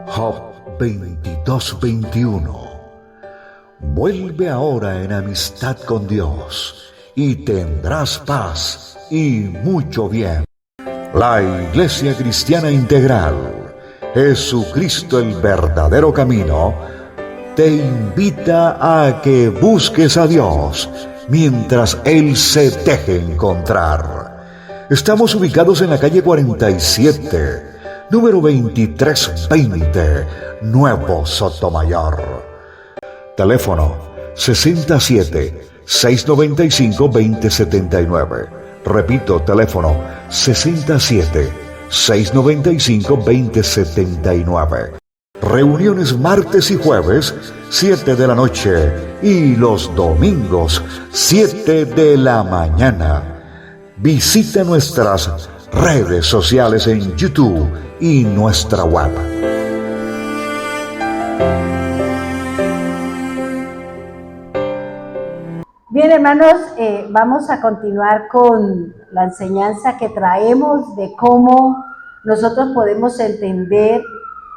Job 22:21. Vuelve ahora en amistad con Dios y tendrás paz y mucho bien. La Iglesia Cristiana Integral, Jesucristo el verdadero camino, te invita a que busques a Dios mientras Él se deje encontrar. Estamos ubicados en la calle 47, número 2320, Nuevo Sotomayor. Teléfono 67-695-2079. Repito, teléfono 67-695-2079. Reuniones martes y jueves, 7 de la noche, y los domingos, 7 de la mañana. Visita nuestras redes sociales en YouTube y nuestra web. Bien, hermanos, vamos a continuar con la enseñanza que traemos de cómo nosotros podemos entender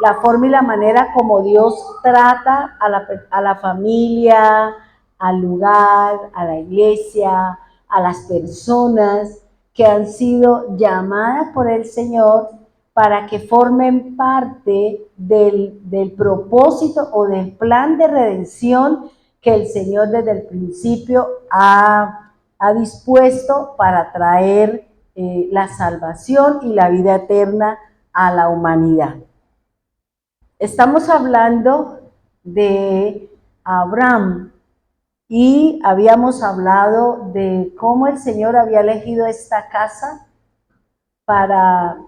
la forma y la manera como Dios trata a la familia, al lugar, a la iglesia, a las personas que han sido llamadas por el Señor para que formen parte del propósito o del plan de redención que el Señor desde el principio ha dispuesto para traer la salvación y la vida eterna a la humanidad. Estamos hablando de Abraham y habíamos hablado de cómo el Señor había elegido esta casa para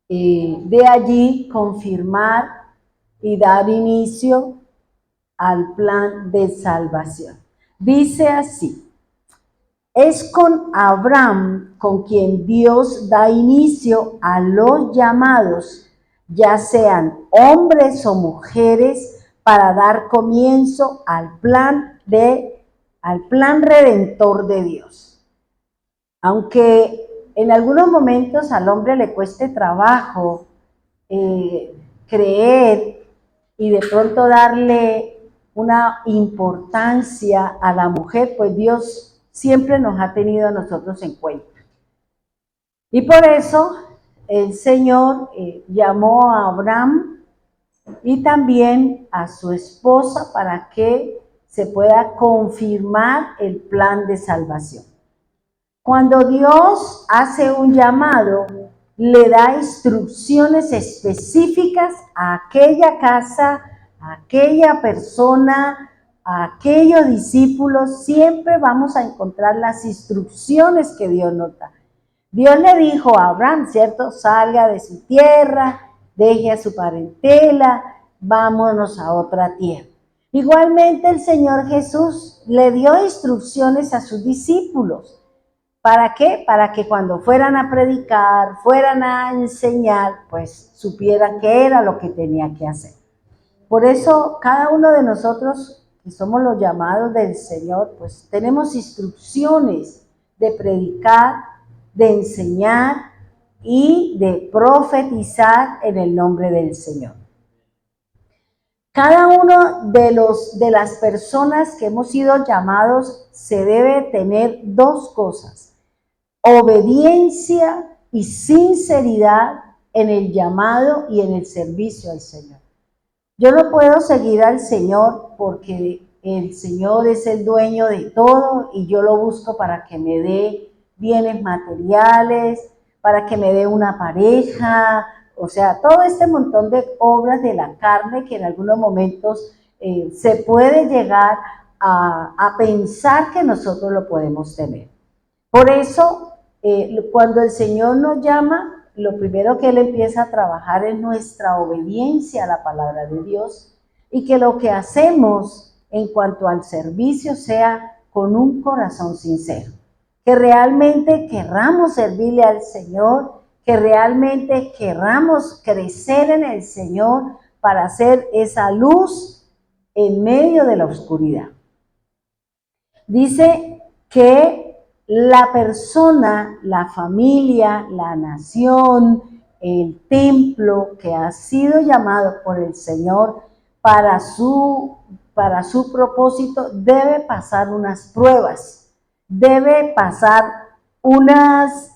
de allí confirmar y dar inicio al plan de salvación. Dice así: es con Abraham con quien Dios da inicio a los llamados, ya sean hombres o mujeres, para dar comienzo al plan redentor de Dios. Aunque en algunos momentos al hombre le cueste trabajo creer y de pronto darle una importancia a la mujer, pues Dios siempre nos ha tenido a nosotros en cuenta. Y por eso el Señor llamó a Abraham y también a su esposa para que se pueda confirmar el plan de salvación. Cuando Dios hace un llamado, le da instrucciones específicas a aquella casa, a aquella persona, a aquellos discípulos. Siempre vamos a encontrar las instrucciones que Dios nos da. Dios le dijo a Abraham, ¿cierto? Salga de su tierra, deje a su parentela, vámonos a otra tierra. Igualmente el Señor Jesús le dio instrucciones a sus discípulos. ¿Para qué? Para que cuando fueran a predicar, fueran a enseñar, pues supieran qué era lo que tenía que hacer. Por eso cada uno de nosotros, que somos los llamados del Señor, pues tenemos instrucciones de predicar, de enseñar y de profetizar en el nombre del Señor. Cada uno de las personas que hemos sido llamados se debe tener dos cosas: obediencia y sinceridad en el llamado y en el servicio al Señor. Yo no puedo seguir al Señor porque el Señor es el dueño de todo y yo lo busco para que me dé bienes materiales, para que me dé una pareja, o sea, todo este montón de obras de la carne que en algunos momentos se puede llegar a pensar que nosotros lo podemos tener. Por eso, cuando el Señor nos llama, lo primero que Él empieza a trabajar es nuestra obediencia a la palabra de Dios y que lo que hacemos en cuanto al servicio sea con un corazón sincero. Que realmente querramos servirle al Señor que realmente querramos crecer en el Señor para hacer esa luz en medio de la oscuridad. Dice que la persona, la familia, la nación, el templo que ha sido llamado por el Señor para su propósito debe pasar unas pruebas, debe pasar unas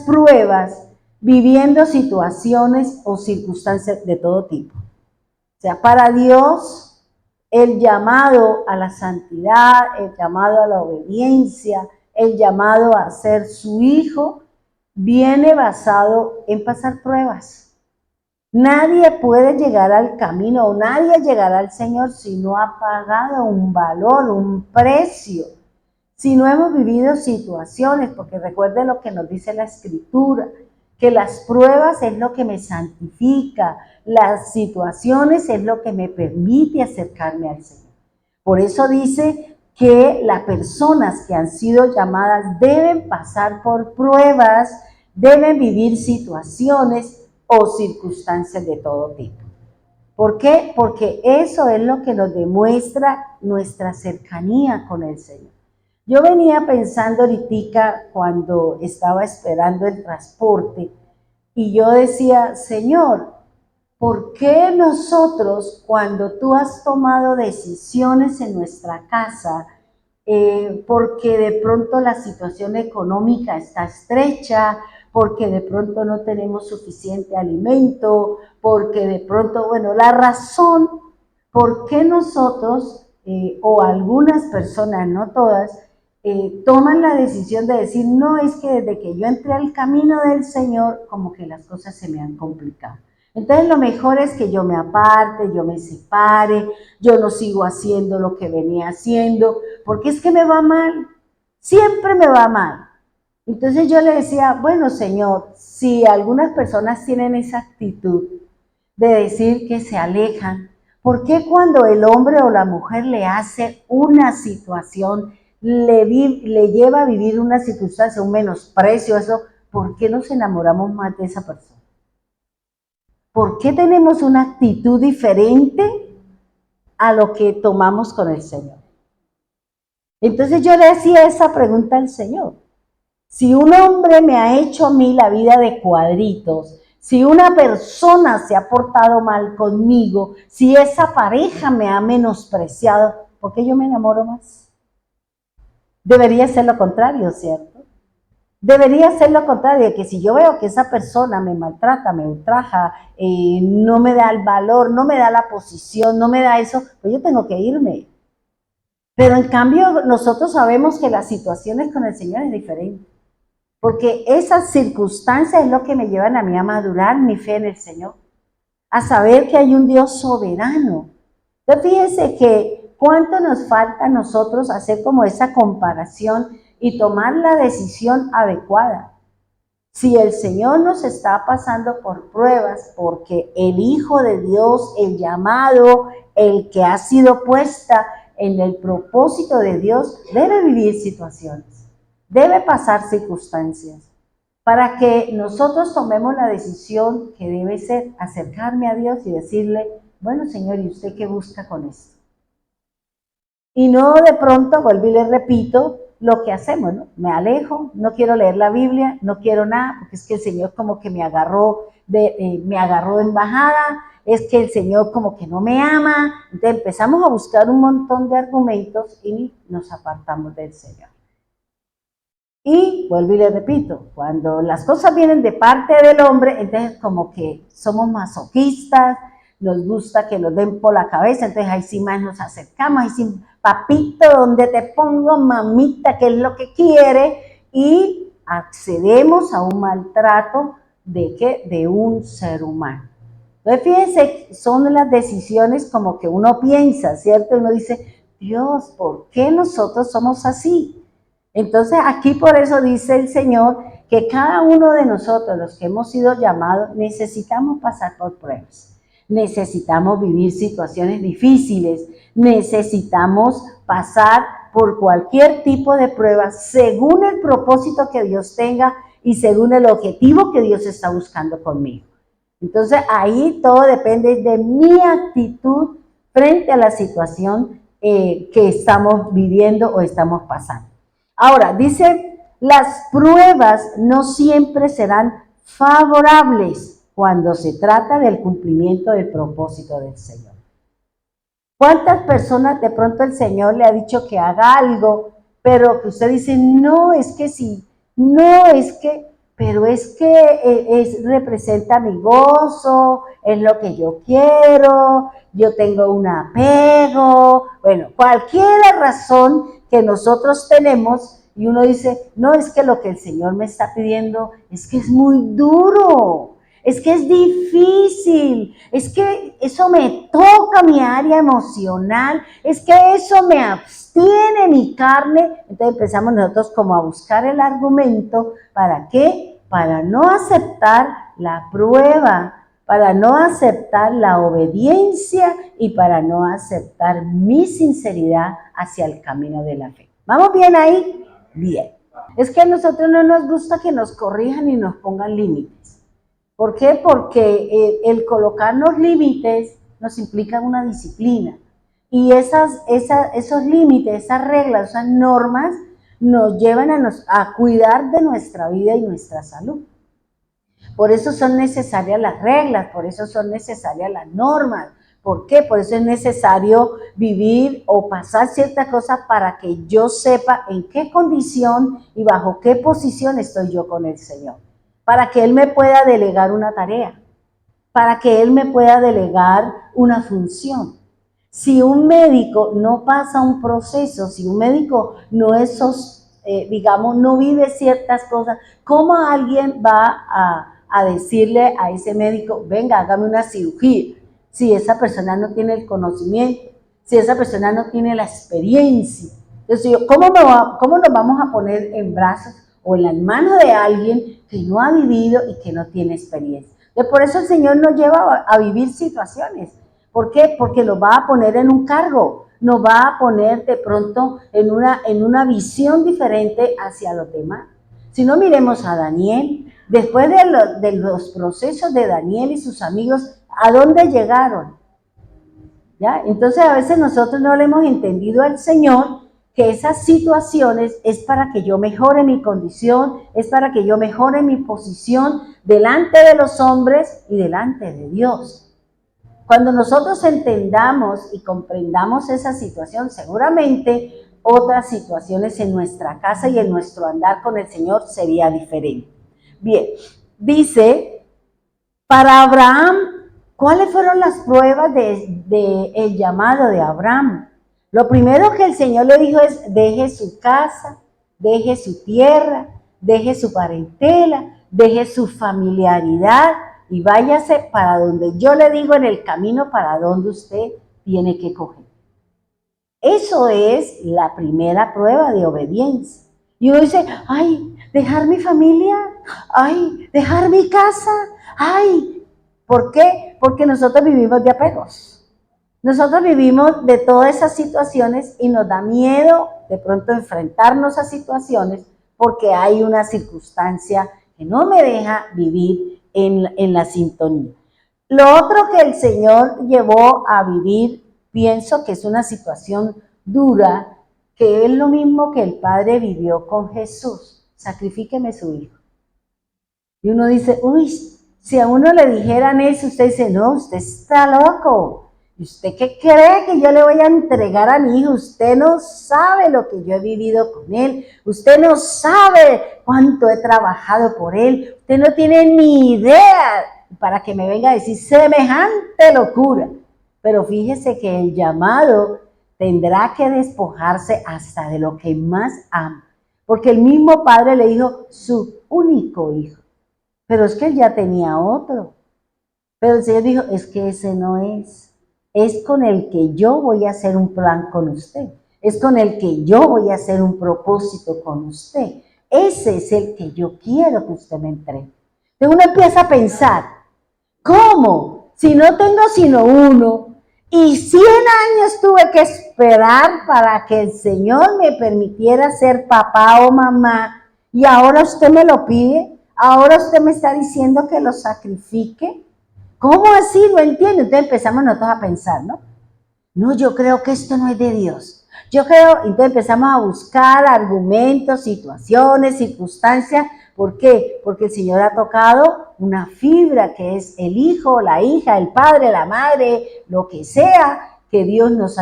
pruebas viviendo situaciones o circunstancias de todo tipo. O sea, para Dios el llamado a la santidad, el llamado a la obediencia, el llamado a ser su hijo, viene basado en pasar pruebas. Nadie puede llegar al camino o nadie llegará al Señor si no ha pagado un valor, un precio, si no hemos vivido situaciones, porque recuerden lo que nos dice la Escritura, que las pruebas es lo que me santifica, las situaciones es lo que me permite acercarme al Señor. Por eso dice que las personas que han sido llamadas deben pasar por pruebas, deben vivir situaciones o circunstancias de todo tipo. ¿Por qué? Porque eso es lo que nos demuestra nuestra cercanía con el Señor. Yo venía pensando ahorita cuando estaba esperando el transporte y yo decía, Señor, ¿por qué nosotros cuando tú has tomado decisiones en nuestra casa, porque de pronto la situación económica está estrecha, porque de pronto no tenemos suficiente alimento, porque de pronto, bueno, la razón por qué nosotros, o algunas personas, no todas, toman la decisión de decir, no, es que desde que yo entré al camino del Señor, como que las cosas se me han complicado. Entonces lo mejor es que yo me aparte, yo me separe, yo no sigo haciendo lo que venía haciendo, porque es que me va mal, siempre me va mal. Entonces yo le decía, bueno Señor, si algunas personas tienen esa actitud de decir que se alejan, ¿por qué cuando el hombre o la mujer le hace una situación, le lleva a vivir una circunstancia, un menosprecio, eso, ¿por qué nos enamoramos más de esa persona? ¿Por qué tenemos una actitud diferente a lo que tomamos con el Señor? Entonces yo le hacía esa pregunta al Señor. Si un hombre me ha hecho a mí la vida de cuadritos, si una persona se ha portado mal conmigo, si esa pareja me ha menospreciado, ¿por qué yo me enamoro más? Debería ser lo contrario, ¿cierto? Debería ser lo contrario, que si yo veo que esa persona me maltrata, me ultraja, no me da el valor, no me da la posición, no me da eso, pues yo tengo que irme. Pero en cambio nosotros sabemos que las situaciones con el Señor es diferente. Porque esas circunstancias es lo que me llevan a mí a madurar mi fe en el Señor, a saber que hay un Dios soberano. Entonces fíjense que cuánto nos falta a nosotros hacer como esa comparación y tomar la decisión adecuada. Si el Señor nos está pasando por pruebas, porque el Hijo de Dios, el llamado, el que ha sido puesta en el propósito de Dios, debe vivir situaciones. Debe pasar circunstancias para que nosotros tomemos la decisión que debe ser acercarme a Dios y decirle, bueno Señor, ¿y usted qué busca con esto? Y no de pronto, vuelvo y le repito, lo que hacemos, ¿no? Me alejo, no quiero leer la Biblia, no quiero nada, porque es que el Señor como que me agarró de embajada, es que el Señor como que no me ama. Entonces empezamos a buscar un montón de argumentos y nos apartamos del Señor. Y vuelvo y le repito, cuando las cosas vienen de parte del hombre, entonces como que somos masoquistas, nos gusta que nos den por la cabeza, entonces ahí sí más nos acercamos, ahí sí, papito, ¿dónde te pongo? Mamita, ¿qué es lo que quiere? Y accedemos a un maltrato ¿de qué? De un ser humano. Entonces fíjense, son las decisiones como que uno piensa, ¿cierto? Uno dice, Dios, ¿por qué nosotros somos así? Entonces aquí por eso dice el Señor que cada uno de nosotros, los que hemos sido llamados, necesitamos pasar por pruebas, necesitamos vivir situaciones difíciles, necesitamos pasar por cualquier tipo de prueba, según el propósito que Dios tenga y según el objetivo que Dios está buscando conmigo. Entonces ahí todo depende de mi actitud frente a la situación que estamos viviendo o estamos pasando. Ahora, dice, las pruebas no siempre serán favorables cuando se trata del cumplimiento del propósito del Señor. ¿Cuántas personas de pronto el Señor le ha dicho que haga algo, pero que usted dice, no, es que sí, no, es que, pero es que representa mi gozo, es lo que yo quiero, yo tengo un apego, bueno, cualquier razón que nosotros tenemos y uno dice, no, es que lo que el Señor me está pidiendo es que es muy duro, es que es difícil, es que eso me toca mi área emocional, es que eso me abstiene mi carne. Entonces empezamos nosotros como a buscar el argumento, ¿para qué? Para no aceptar la prueba, para no aceptar la obediencia y para no aceptar mi sinceridad hacia el camino de la fe. ¿Vamos bien ahí? Bien. Es que a nosotros no nos gusta que nos corrijan y nos pongan límites. ¿Por qué? Porque el colocarnos límites nos implica una disciplina. Y esos límites, esas reglas, esas normas nos llevan a cuidar de nuestra vida y nuestra salud. Por eso son necesarias las reglas, por eso son necesarias las normas. ¿Por qué? Por eso es necesario vivir o pasar ciertas cosas para que yo sepa en qué condición y bajo qué posición estoy yo con el Señor. Para que Él me pueda delegar una tarea, para que Él me pueda delegar una función. Si un médico no pasa un proceso, si un médico no no vive ciertas cosas, ¿cómo alguien va a decirle a ese médico, venga, hágame una cirugía? Si esa persona no tiene el conocimiento, si esa persona no tiene la experiencia. Entonces, ¿cómo nos vamos a poner en brazos o en las manos de alguien que no ha vivido y que no tiene experiencia? Entonces, por eso el Señor nos lleva a vivir situaciones. ¿Por qué? Porque nos va a poner en un cargo, nos va a poner de pronto en una visión diferente hacia los demás. Si no, miremos a Daniel. Después de los procesos de Daniel y sus amigos, ¿a dónde llegaron? ¿Ya? Entonces a veces nosotros no le hemos entendido al Señor que esas situaciones es para que yo mejore mi condición, es para que yo mejore mi posición delante de los hombres y delante de Dios. Cuando nosotros entendamos y comprendamos esa situación, seguramente otras situaciones en nuestra casa y en nuestro andar con el Señor sería diferente. Bien, dice, para Abraham, ¿cuáles fueron las pruebas del llamado de Abraham? Lo primero que el Señor le dijo es, deje su casa, deje su tierra, deje su parentela, deje su familiaridad y váyase para donde yo le digo en el camino para donde usted tiene que coger. Eso es la primera prueba de obediencia. Y uno dice, ay, dejar mi familia, ay, dejar mi casa, ay. ¿Por qué? Porque nosotros vivimos de apegos. Nosotros vivimos de todas esas situaciones y nos da miedo de pronto enfrentarnos a situaciones porque hay una circunstancia que no me deja vivir en la sintonía. Lo otro que el Señor llevó a vivir, pienso que es una situación dura, que es lo mismo que el Padre vivió con Jesús. Sacrifíqueme su hijo. Y uno dice, uy, si a uno le dijeran eso, usted dice, no, usted está loco. ¿Y usted qué cree que yo le voy a entregar a mi hijo? Usted no sabe lo que yo he vivido con él. Usted no sabe cuánto he trabajado por él. Usted no tiene ni idea para que me venga a decir semejante locura. Pero fíjese que el llamado tendrá que despojarse hasta de lo que más ama. Porque el mismo Padre le dijo su único hijo. Pero es que él ya tenía otro. Pero el Señor dijo, es que ese no es. Es con el que yo voy a hacer un plan con usted. Es con el que yo voy a hacer un propósito con usted. Ese es el que yo quiero que usted me entregue. Entonces uno empieza a pensar, ¿cómo? Si no tengo sino uno, Y 100 años tuve que esperar para que el Señor me permitiera ser papá o mamá. Y ahora usted me lo pide. Ahora usted me está diciendo que lo sacrifique. ¿Cómo así? No entiendo. Entonces empezamos nosotros a pensar, ¿no? No, yo creo que esto no es de Dios. Yo creo, entonces empezamos a buscar argumentos, situaciones, circunstancias. ¿Por qué? Porque el Señor ha tocado una fibra que es el hijo, la hija, el padre, la madre, lo que sea, que Dios nos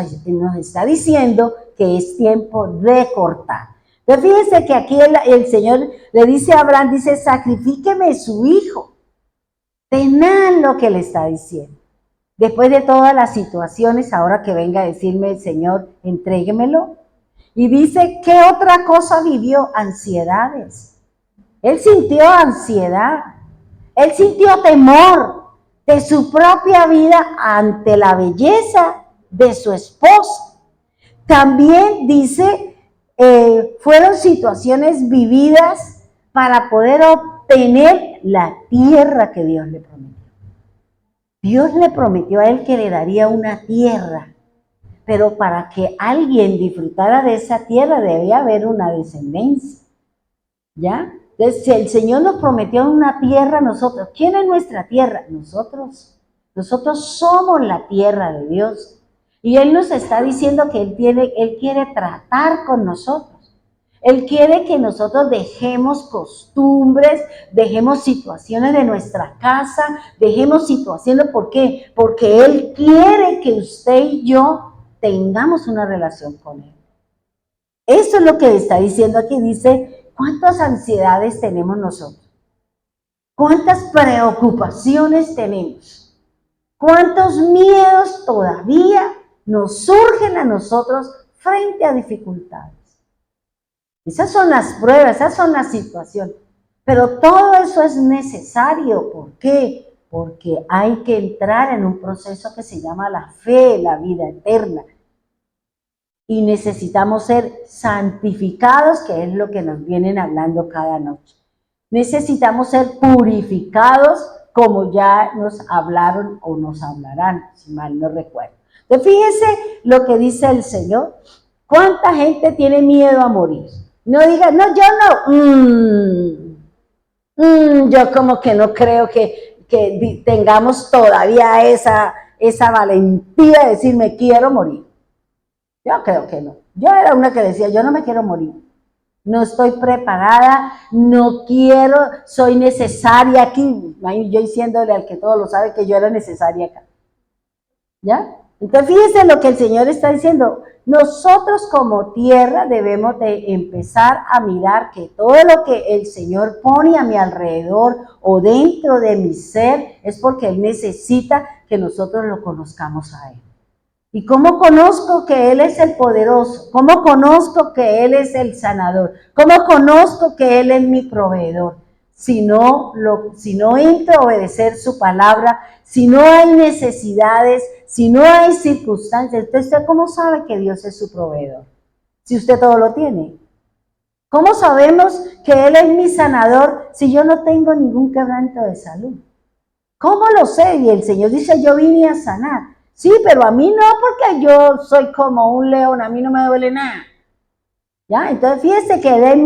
está diciendo que es tiempo de cortar. Entonces fíjense que aquí el Señor le dice a Abraham, dice, sacrifíqueme su hijo. Tenaz lo que le está diciendo. Después de todas las situaciones, ahora que venga a decirme el Señor, entréguemelo. Y dice, ¿qué otra cosa vivió? Ansiedades. Él sintió ansiedad. Él sintió temor de su propia vida ante la belleza de su esposa. También dice, fueron situaciones vividas para poder obtener la tierra que Dios le prometió. Dios le prometió a él que le daría una tierra, pero para que alguien disfrutara de esa tierra debía haber una descendencia, ¿ya? Entonces, si el Señor nos prometió una tierra, nosotros, ¿quién es nuestra tierra? Nosotros. Nosotros somos la tierra de Dios. Y Él nos está diciendo que Él quiere tratar con nosotros. Él quiere que nosotros dejemos costumbres, dejemos situaciones de nuestra casa, dejemos situaciones, ¿por qué? Porque Él quiere que usted y yo tengamos una relación con Él. Eso es lo que está diciendo aquí, dice, ¿cuántas ansiedades tenemos nosotros? ¿Cuántas preocupaciones tenemos? ¿Cuántos miedos todavía nos surgen a nosotros frente a dificultades? Esas son las pruebas, esas son las situaciones. Pero todo eso es necesario. ¿Por qué? Porque hay que entrar en un proceso que se llama la fe, la vida eterna. Y necesitamos ser santificados, que es lo que nos vienen hablando cada noche. Necesitamos ser purificados, como ya nos hablaron o nos hablarán, si mal no recuerdo. Entonces, fíjense lo que dice el Señor. ¿Cuánta gente tiene miedo a morir? No diga, no, yo no. Yo como que no creo que tengamos todavía esa valentía de decir, me quiero morir. Yo creo que no. Yo era una que decía, yo no me quiero morir. No estoy preparada, no quiero, soy necesaria aquí. Yo diciéndole al que todo lo sabe que yo era necesaria acá. ¿Ya? Entonces fíjense lo que el Señor está diciendo. Nosotros como tierra debemos de empezar a mirar que todo lo que el Señor pone a mi alrededor o dentro de mi ser es porque Él necesita que nosotros lo conozcamos a Él. ¿Y cómo conozco que Él es el poderoso? ¿Cómo conozco que Él es el sanador? ¿Cómo conozco que Él es mi proveedor? Si no entro a obedecer su palabra, si no hay necesidades, si no hay circunstancias, entonces ¿usted cómo sabe que Dios es su proveedor? Si usted todo lo tiene. ¿Cómo sabemos que Él es mi sanador si yo no tengo ningún quebranto de salud? ¿Cómo lo sé? Y el Señor dice, yo vine a sanar. Sí, pero a mí no, porque yo soy como un león, a mí no me duele nada. ¿Ya? Entonces fíjese que el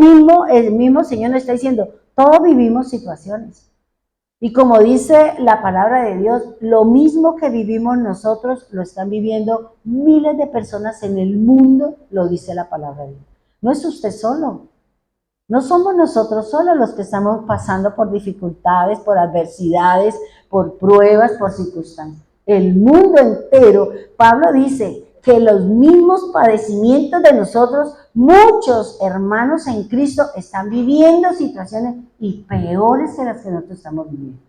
mismo Señor nos está diciendo, todos vivimos situaciones. Y como dice la palabra de Dios, lo mismo que vivimos nosotros, lo están viviendo miles de personas en el mundo, lo dice la palabra de Dios. No es usted solo. No somos nosotros solos los que estamos pasando por dificultades, por adversidades, por pruebas, por circunstancias. El mundo entero, Pablo dice que los mismos padecimientos de nosotros, muchos hermanos en Cristo están viviendo situaciones y peores que las que nosotros estamos viviendo.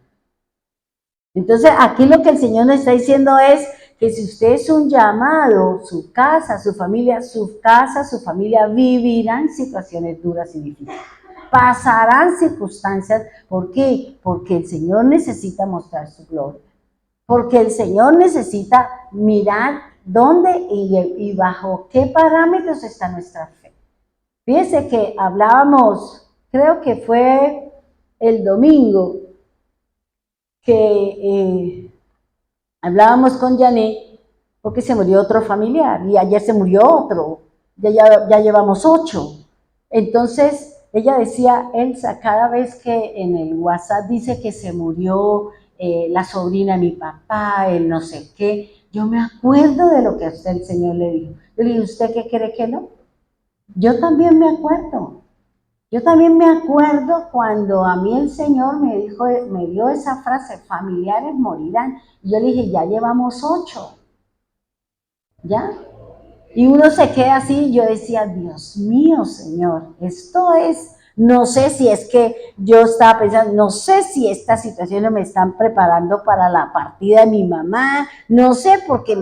Entonces, aquí lo que el Señor nos está diciendo es que si usted es un llamado, su casa, su familia vivirán situaciones duras y difíciles. Pasarán circunstancias. ¿Por qué? Porque el Señor necesita mostrar su gloria. Porque el Señor necesita mirar dónde y bajo qué parámetros está nuestra fe. Fíjense que hablábamos, creo que fue el domingo, que hablábamos con Janet porque se murió otro familiar y ayer se murió otro, ya llevamos 8. Entonces ella decía, Elsa, cada vez que en el WhatsApp dice que se murió la sobrina de mi papá, el no sé qué, yo me acuerdo de lo que a usted el Señor le dijo. Yo le dije, ¿usted qué cree que no? Yo también me acuerdo. Yo también me acuerdo cuando a mí el Señor me dio esa frase, familiares morirán. Y yo le dije, ya llevamos 8. ¿Ya? Y uno se queda así, yo decía, Dios mío, Señor, esto es, no sé si es que yo estaba pensando, no sé si estas situaciones me están preparando para la partida de mi mamá, no sé, porque,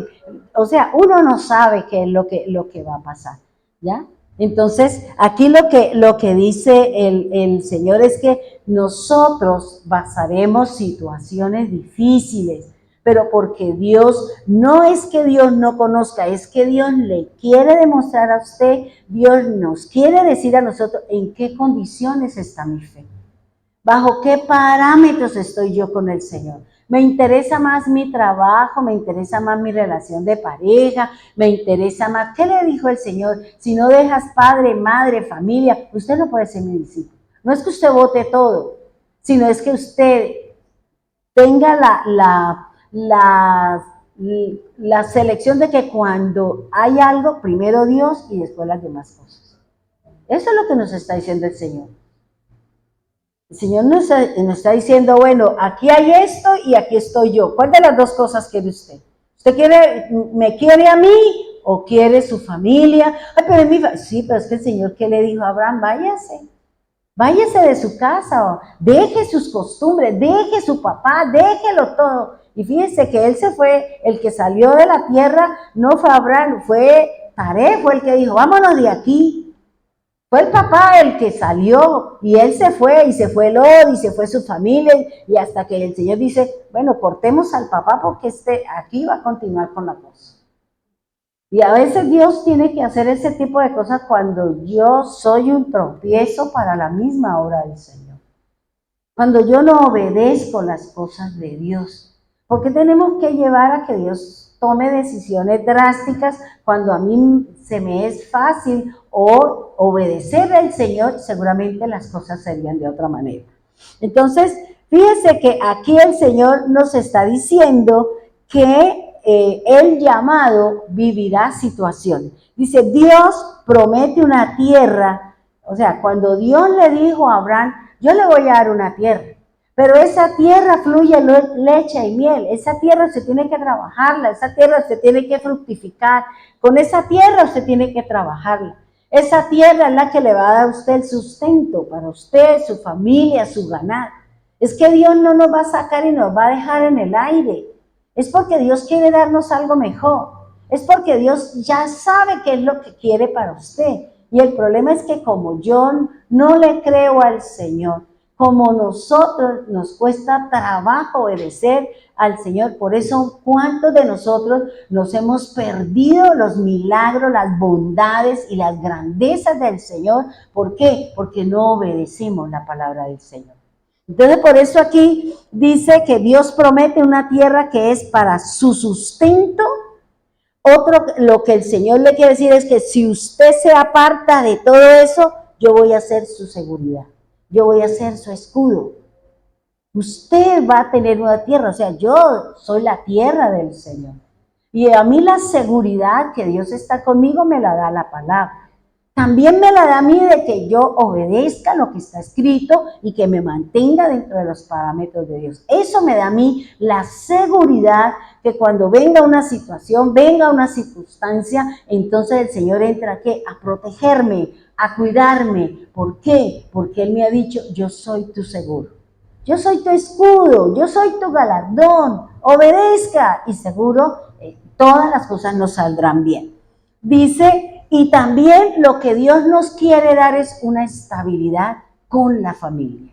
o sea, uno no sabe qué es lo que va a pasar, ¿ya? Entonces, aquí lo que dice el Señor es que nosotros pasaremos situaciones difíciles, pero porque Dios, no es que Dios no conozca, es que Dios le quiere demostrar a usted, Dios nos quiere decir a nosotros en qué condiciones está mi fe, bajo qué parámetros estoy yo con el Señor. Me interesa más mi trabajo, me interesa más mi relación de pareja, me interesa más, ¿qué le dijo el Señor? Si no dejas padre, madre, familia, usted no puede ser mi discípulo. No es que usted vote todo, sino es que usted tenga la selección de que cuando hay algo, primero Dios y después las demás cosas. Eso es lo que nos está diciendo el Señor. El Señor nos está diciendo, bueno, aquí hay esto y aquí estoy yo. ¿Cuál de las dos cosas quiere usted? ¿Usted me quiere a mí o quiere su familia? Ay, pero es mi familia. Sí, pero es que el Señor, ¿qué le dijo a Abraham? Váyase de su casa, deje sus costumbres, deje su papá, déjelo todo. Y fíjense que él se fue, el que salió de la tierra no fue Abraham, fue Taré, fue el que dijo, vámonos de aquí. Fue el papá el que salió y él se fue y se fue Lot y se fue su familia y hasta que el Señor dice, bueno, cortemos al papá porque aquí va a continuar con la cosa. Y a veces Dios tiene que hacer ese tipo de cosas cuando yo soy un tropiezo para la misma obra del Señor. Cuando yo no obedezco las cosas de Dios. Porque tenemos que llevar a que Dios tome decisiones drásticas cuando a mí se me es fácil o obedecer al Señor, seguramente las cosas serían de otra manera. Entonces, fíjense que aquí el Señor nos está diciendo que el llamado vivirá situaciones. Dice, Dios promete una tierra, o sea, cuando Dios le dijo a Abraham, yo le voy a dar una tierra, pero esa tierra fluye leche y miel, esa tierra usted tiene que trabajarla, esa tierra usted tiene que fructificar, con esa tierra usted tiene que trabajarla. Esa tierra es la que le va a dar a usted el sustento para usted, su familia, su ganado. Es que Dios no nos va a sacar y nos va a dejar en el aire. Es porque Dios quiere darnos algo mejor. Es porque Dios ya sabe qué es lo que quiere para usted. Y el problema es que como yo no le creo al Señor, como nosotros nos cuesta trabajo obedecer al Señor, por eso cuántos de nosotros nos hemos perdido los milagros, las bondades y las grandezas del Señor. ¿Por qué? Porque no obedecemos la palabra del Señor. Entonces por eso aquí dice que Dios promete una tierra que es para su sustento. Lo que el Señor le quiere decir es que si usted se aparta de todo eso, yo voy a ser su seguridad. Yo voy a ser su escudo. Usted va a tener una tierra, o sea, yo soy la tierra del Señor. Y a mí la seguridad que Dios está conmigo me la da la palabra. También me la da a mí de que yo obedezca lo que está escrito y que me mantenga dentro de los parámetros de Dios. Eso me da a mí la seguridad que cuando venga una situación, venga una circunstancia, entonces el Señor entra aquí a protegerme, a cuidarme. ¿Por qué? Porque Él me ha dicho, yo soy tu seguro. Yo soy tu escudo, yo soy tu galardón. Obedezca y seguro todas las cosas nos saldrán bien. Dice, y también lo que Dios nos quiere dar es una estabilidad con la familia.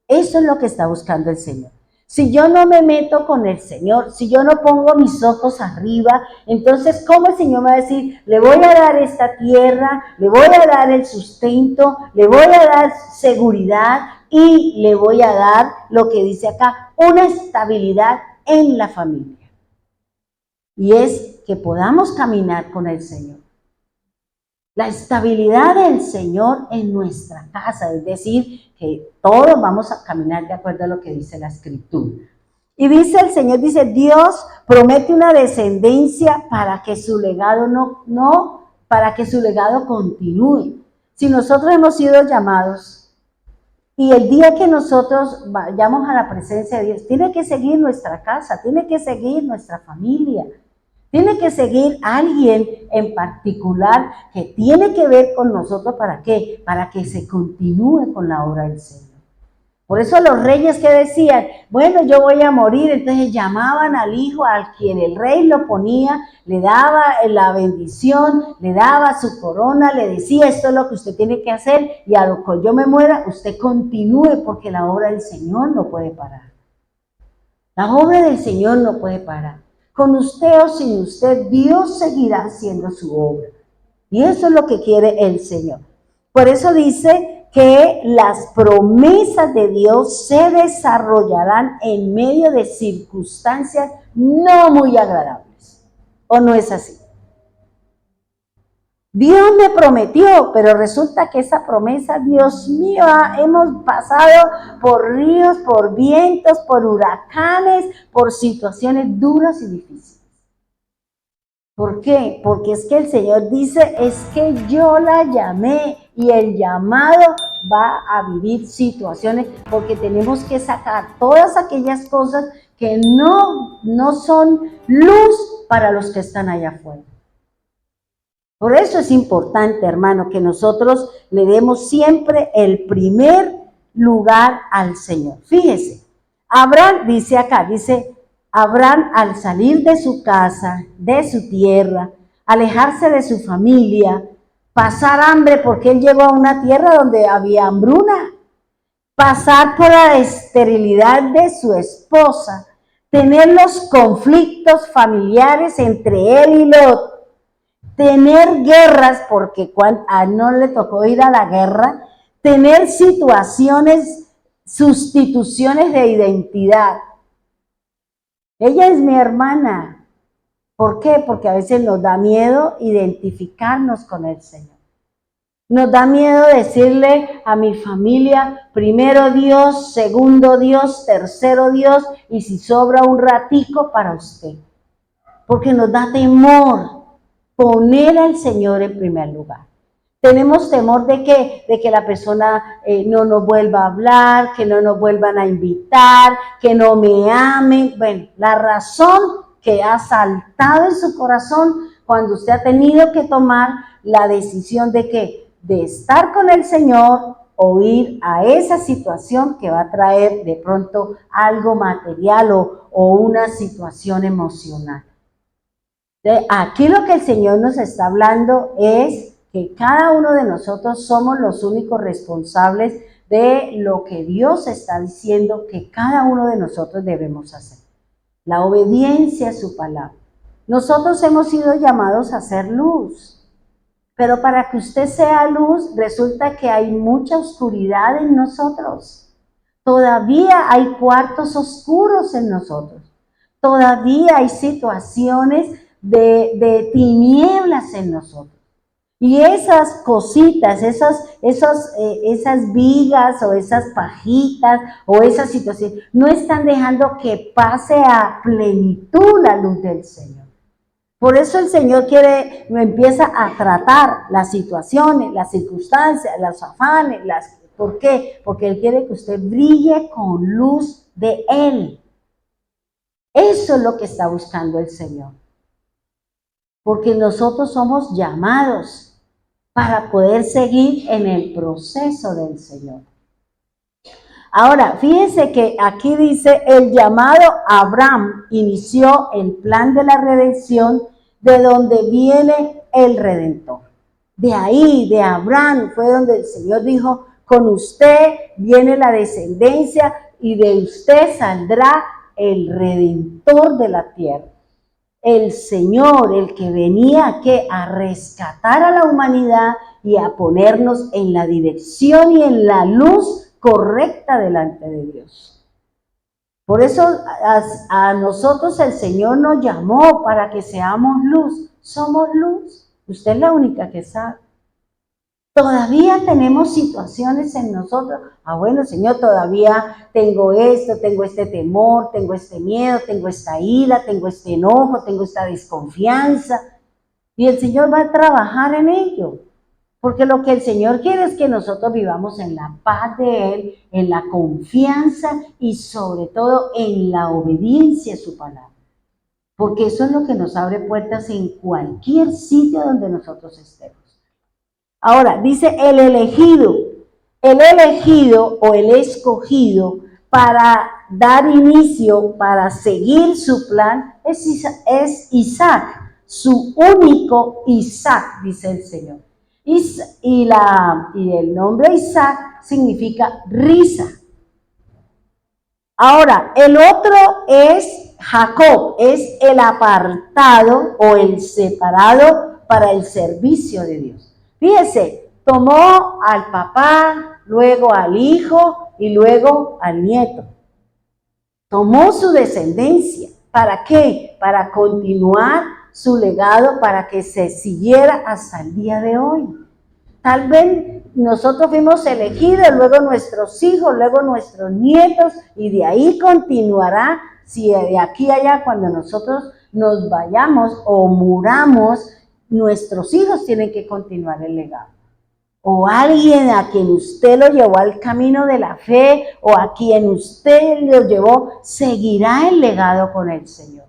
Eso es lo que está buscando el Señor. Si yo no me meto con el Señor, si yo no pongo mis ojos arriba, entonces ¿cómo el Señor me va a decir, le voy a dar esta tierra, le voy a dar el sustento, le voy a dar seguridad y le voy a dar lo que dice acá, una estabilidad en la familia? Y es que podamos caminar con el Señor. La estabilidad del Señor en nuestra casa, es decir, que todos vamos a caminar de acuerdo a lo que dice la Escritura. Y dice el Señor, dice, Dios promete una descendencia para que su legado para que su legado continúe. Si nosotros hemos sido llamados y el día que nosotros vayamos a la presencia de Dios, tiene que seguir nuestra casa, tiene que seguir nuestra familia, tiene que seguir alguien en particular que tiene que ver con nosotros. ¿Para qué? Para que se continúe con la obra del Señor. Por eso los reyes que decían, bueno, yo voy a morir, entonces llamaban al hijo al quien el rey lo ponía, le daba la bendición, le daba su corona, le decía, esto es lo que usted tiene que hacer, y a lo que yo me muera, usted continúe, porque la obra del Señor no puede parar. La obra del Señor no puede parar. Con usted o sin usted, Dios seguirá haciendo su obra. Y eso es lo que quiere el Señor. Por eso dice que las promesas de Dios se desarrollarán en medio de circunstancias no muy agradables. ¿O no es así? Dios me prometió, pero resulta que esa promesa, Dios mío, hemos pasado por ríos, por vientos, por huracanes, por situaciones duras y difíciles. ¿Por qué? Porque es que el Señor dice, es que yo la llamé, y el llamado va a vivir situaciones, porque tenemos que sacar todas aquellas cosas que no son luz para los que están allá afuera. Por eso es importante, hermano, que nosotros le demos siempre el primer lugar al Señor. Fíjese, Abraham dice acá, dice, Abraham al salir de su casa, de su tierra, alejarse de su familia, pasar hambre porque él llegó a una tierra donde había hambruna, pasar por la esterilidad de su esposa, tener los conflictos familiares entre él y Lot, tener guerras porque a no le tocó ir a la guerra, tener situaciones, sustituciones de identidad. Ella es mi hermana. ¿Por qué? Porque a veces nos da miedo identificarnos con el Señor. Nos da miedo decirle a mi familia, primero Dios, segundo Dios, tercero Dios, y si sobra un ratico para usted. Porque nos da temor poner al Señor en primer lugar. Tenemos temor de que la persona no nos vuelva a hablar, que no nos vuelvan a invitar, que no me amen. Bueno, la razón que ha saltado en su corazón cuando usted ha tenido que tomar la decisión de estar con el Señor o ir a esa situación que va a traer de pronto algo material o una situación emocional. Aquí lo que el Señor nos está hablando es que cada uno de nosotros somos los únicos responsables de lo que Dios está diciendo que cada uno de nosotros debemos hacer. La obediencia a su palabra. Nosotros hemos sido llamados a ser luz, pero para que usted sea luz resulta que hay mucha oscuridad en nosotros. Todavía hay cuartos oscuros en nosotros. Todavía hay situaciones de tinieblas en nosotros. Y esas cositas, esas vigas o esas pajitas o esas situaciones no están dejando que pase a plenitud la luz del Señor. Por eso el Señor empieza a tratar las situaciones, las circunstancias, los afanes. ¿Por qué? Porque Él quiere que usted brille con luz de Él. Eso es lo que está buscando el Señor. Porque nosotros somos llamados para poder seguir en el proceso del Señor. Ahora, fíjense que aquí dice, el llamado Abraham inició el plan de la redención de donde viene el Redentor. De ahí, de Abraham, fue donde el Señor dijo, con usted viene la descendencia y de usted saldrá el Redentor de la tierra. El Señor, el que venía a rescatar a la humanidad y a ponernos en la dirección y en la luz correcta delante de Dios. Por eso a nosotros el Señor nos llamó para que seamos luz. Somos luz. Usted es la única que sabe. Todavía tenemos situaciones en nosotros. Bueno, Señor, todavía tengo esto, tengo este temor, tengo este miedo, tengo esta ira, tengo este enojo, tengo esta desconfianza. Y el Señor va a trabajar en ello. Porque lo que el Señor quiere es que nosotros vivamos en la paz de Él, en la confianza y sobre todo en la obediencia a su palabra. Porque eso es lo que nos abre puertas en cualquier sitio donde nosotros estemos. Ahora, dice el elegido o el escogido para dar inicio, para seguir su plan, es Isaac, su único Isaac, dice el Señor. Y el nombre Isaac significa risa. Ahora, el otro es Jacob, es el apartado o el separado para el servicio de Dios. Fíjese, tomó al papá, luego al hijo y luego al nieto. Tomó su descendencia. ¿Para qué? Para continuar su legado, para que se siguiera hasta el día de hoy. Tal vez nosotros fuimos elegidos, luego nuestros hijos, luego nuestros nietos, y de ahí continuará, si de aquí a allá, cuando nosotros nos vayamos o muramos, nuestros hijos tienen que continuar el legado. O alguien a quien usted lo llevó al camino de la fe, o a quien usted lo llevó, seguirá el legado con el Señor.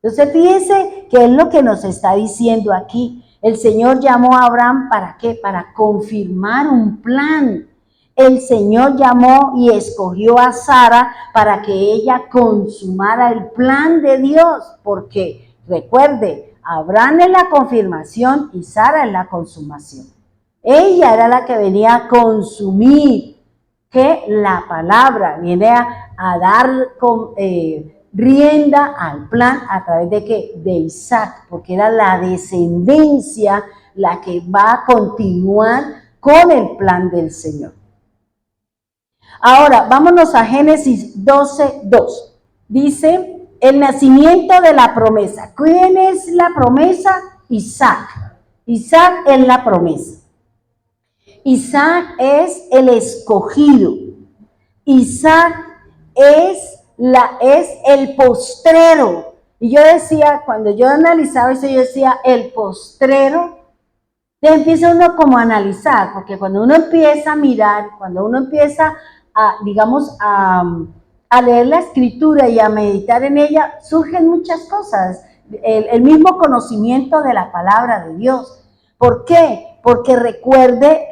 Entonces fíjese que es lo que nos está diciendo aquí. El Señor llamó a Abraham, ¿para qué? Para confirmar un plan. El Señor llamó y escogió a Sara para que ella consumara el plan de Dios. Porque, recuerde, Abraham es la confirmación y Sara es la consumación. Ella era la que venía a consumir, que la palabra viene a dar rienda al plan a través de ¿qué? De Isaac, porque era la descendencia la que va a continuar con el plan del Señor. Ahora, vámonos a Génesis 12:2. Dice, el nacimiento de la promesa. ¿Quién es la promesa? Isaac. Isaac es la promesa. Isaac es el escogido. Isaac es el postrero. Y yo decía, cuando yo analizaba eso, yo decía, el postrero, empieza uno como a analizar, porque cuando uno empieza a mirar, cuando uno empieza a, digamos, a leer la escritura y a meditar en ella, surgen muchas cosas, el mismo conocimiento de la palabra de Dios. ¿Por qué? Porque recuerde,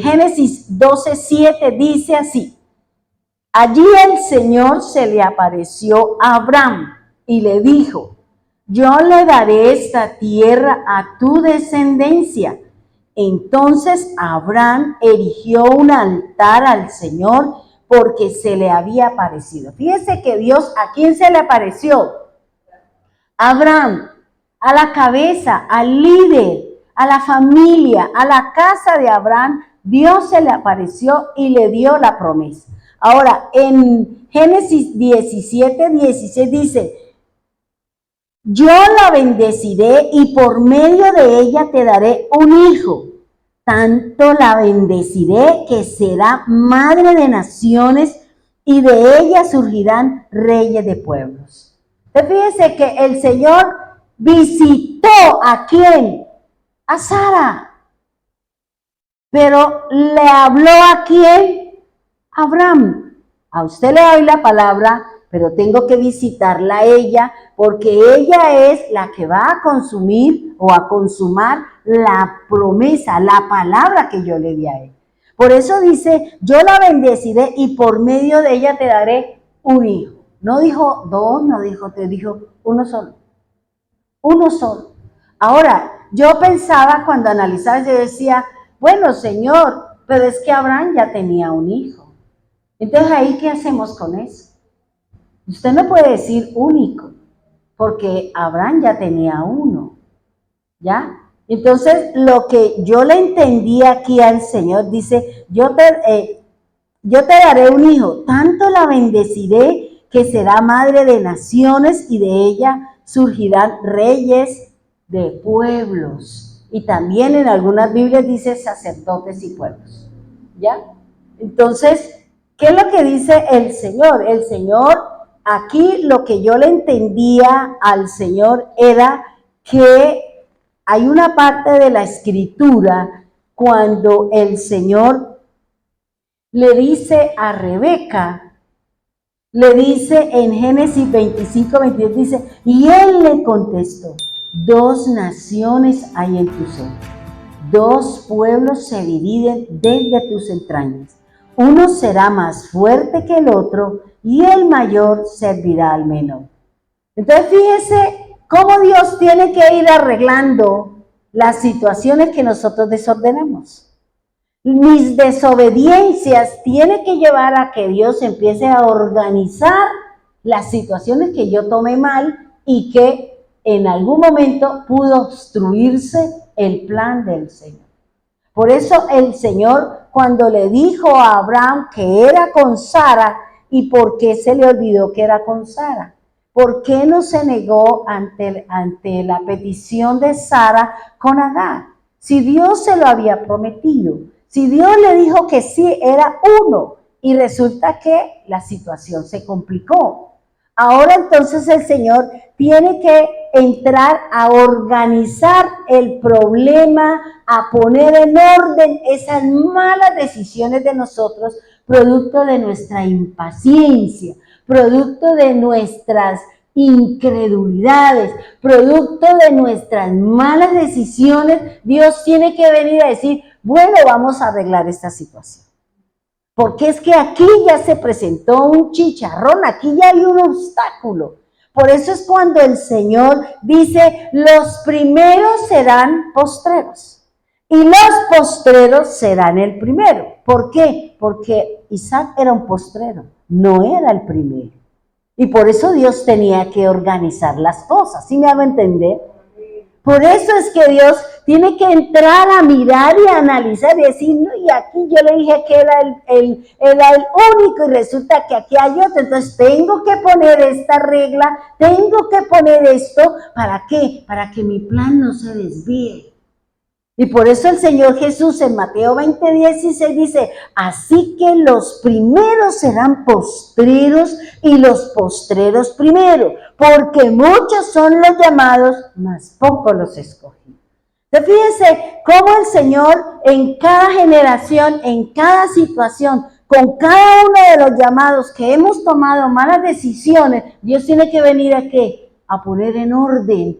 Génesis 12:7 dice así, allí el Señor se le apareció a Abraham y le dijo, yo le daré esta tierra a tu descendencia. Entonces Abraham erigió un altar al Señor porque se le había aparecido. Fíjese que Dios, ¿a quién se le apareció? A Abraham, a la cabeza, al líder, a la familia, a la casa de Abraham, Dios se le apareció y le dio la promesa. Ahora, en Génesis 17:16 dice, yo la bendeciré y por medio de ella te daré un hijo. Tanto la bendeciré que será madre de naciones y de ella surgirán reyes de pueblos. Entonces fíjense que el Señor visitó ¿a quién? A Sara. Pero le habló ¿a quién? A Abraham. A usted le doy la palabra, pero tengo que visitarla a ella, porque ella es la que va a consumir o a consumar la promesa, la palabra que yo le di a él. Por eso dice, yo la bendeciré y por medio de ella te daré un hijo. No dijo dos, no dijo tres, dijo uno solo. Uno solo. Ahora, yo pensaba cuando analizaba, yo decía, bueno, Señor, pero es que Abraham ya tenía un hijo. Entonces, ¿ahí qué hacemos con eso? Usted no puede decir único, porque Abraham ya tenía uno, ¿ya? Entonces, lo que yo le entendí aquí al Señor, dice, yo te daré un hijo, tanto la bendeciré que será madre de naciones y de ella surgirán reyes de pueblos. Y también en algunas Biblias dice sacerdotes y pueblos. ¿Ya? Entonces, ¿qué es lo que dice el Señor? El Señor, aquí lo que yo le entendía al Señor era que hay una parte de la Escritura cuando el Señor le dice a Rebeca, le dice en Génesis 25, 22, dice, y él le contestó, 2 naciones hay en tu seno, 2 pueblos se dividen desde tus entrañas. Uno será más fuerte que el otro y el mayor servirá al menor. Entonces fíjese cómo Dios tiene que ir arreglando las situaciones que nosotros desordenamos. Mis desobediencias tienen que llevar a que Dios empiece a organizar las situaciones que yo tomé mal y que en algún momento pudo obstruirse el plan del Señor. Por eso el Señor, cuando le dijo a Abraham que era con Sara, ¿y por qué se le olvidó que era con Sara? ¿Por qué no se negó ante la petición de Sara con Agar? Si Dios se lo había prometido, si Dios le dijo que sí, era uno, y resulta que la situación se complicó. Ahora entonces el Señor tiene que entrar a organizar el problema, a poner en orden esas malas decisiones de nosotros, producto de nuestra impaciencia, producto de nuestras incredulidades, producto de nuestras malas decisiones. Dios tiene que venir a decir, bueno, vamos a arreglar esta situación. Porque es que aquí ya se presentó un chicharrón, aquí ya hay un obstáculo. Por eso es cuando el Señor dice, los primeros serán postreros y los postreros serán el primero. ¿Por qué? Porque Isaac era un postrero, no era el primero. Y por eso Dios tenía que organizar las cosas, ¿sí me hago entender? Por eso es que Dios tiene que entrar a mirar y a analizar y decir, no, y aquí yo le dije que era el único y resulta que aquí hay otro, entonces tengo que poner esta regla, tengo que poner esto, ¿para qué? Para que mi plan no se desvíe. Y por eso el Señor Jesús en Mateo 20:16 dice, así que los primeros serán postreros y los postreros primero, porque muchos son los llamados, mas pocos los escogidos. Entonces fíjense cómo el Señor en cada generación, en cada situación, con cada uno de los llamados que hemos tomado malas decisiones, Dios tiene que venir a ¿qué? A poner en orden,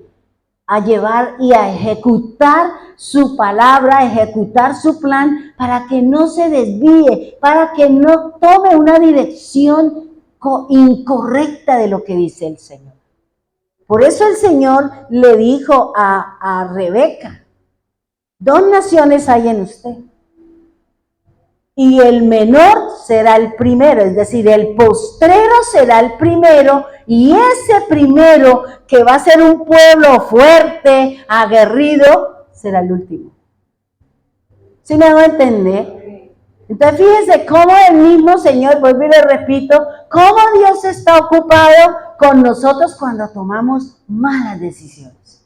a llevar y a ejecutar su palabra, a ejecutar su plan para que no se desvíe, para que no tome una dirección incorrecta de lo que dice el Señor. Por eso el Señor le dijo a Rebeca, 2 naciones hay en usted y el menor será el primero, es decir, el postrero será el primero y ese primero que va a ser un pueblo fuerte, aguerrido, será el último. ¿Sí me hago entender? Entonces fíjense cómo el mismo Señor, vuelvo y le repito, cómo Dios está ocupado con nosotros cuando tomamos malas decisiones.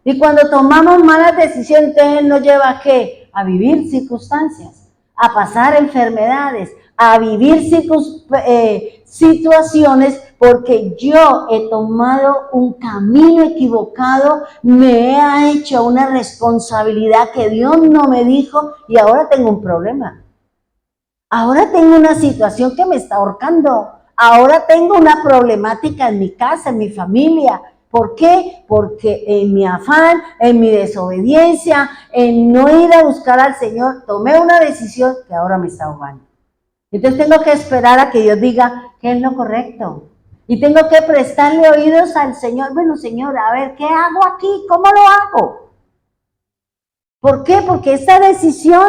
Y cuando tomamos malas decisiones, entonces Él nos lleva ¿a qué? A vivir circunstancias, a pasar enfermedades, a vivir situaciones porque yo he tomado un camino equivocado, me he hecho una responsabilidad que Dios no me dijo y ahora tengo un problema. Ahora tengo una situación que me está ahorcando. Ahora tengo una problemática en mi casa, en mi familia. ¿Por qué? Porque en mi afán, en mi desobediencia, en no ir a buscar al Señor, tomé una decisión que ahora me está ahogando. Entonces tengo que esperar a que Dios diga qué es lo correcto. Y tengo que prestarle oídos al Señor. Bueno, Señor, a ver, ¿qué hago aquí? ¿Cómo lo hago? ¿Por qué? Porque esta decisión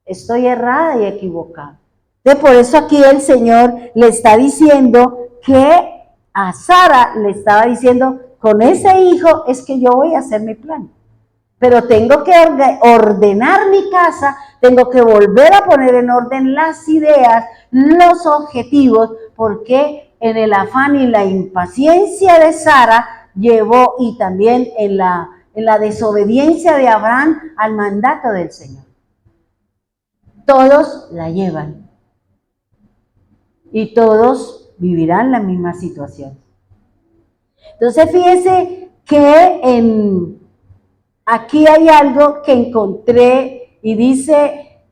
estoy errada y equivocada. Entonces, por eso aquí el Señor le está diciendo que a Sara le estaba diciendo, con ese hijo es que yo voy a hacer mi plan. Pero tengo que ordenar mi casa, tengo que volver a poner en orden las ideas, los objetivos. ¿Por qué? en el afán y la impaciencia de Sara, llevó y también en la desobediencia de Abraham al mandato del Señor. Todos la llevan y todos vivirán la misma situación. Entonces fíjense que aquí hay algo que encontré y dice,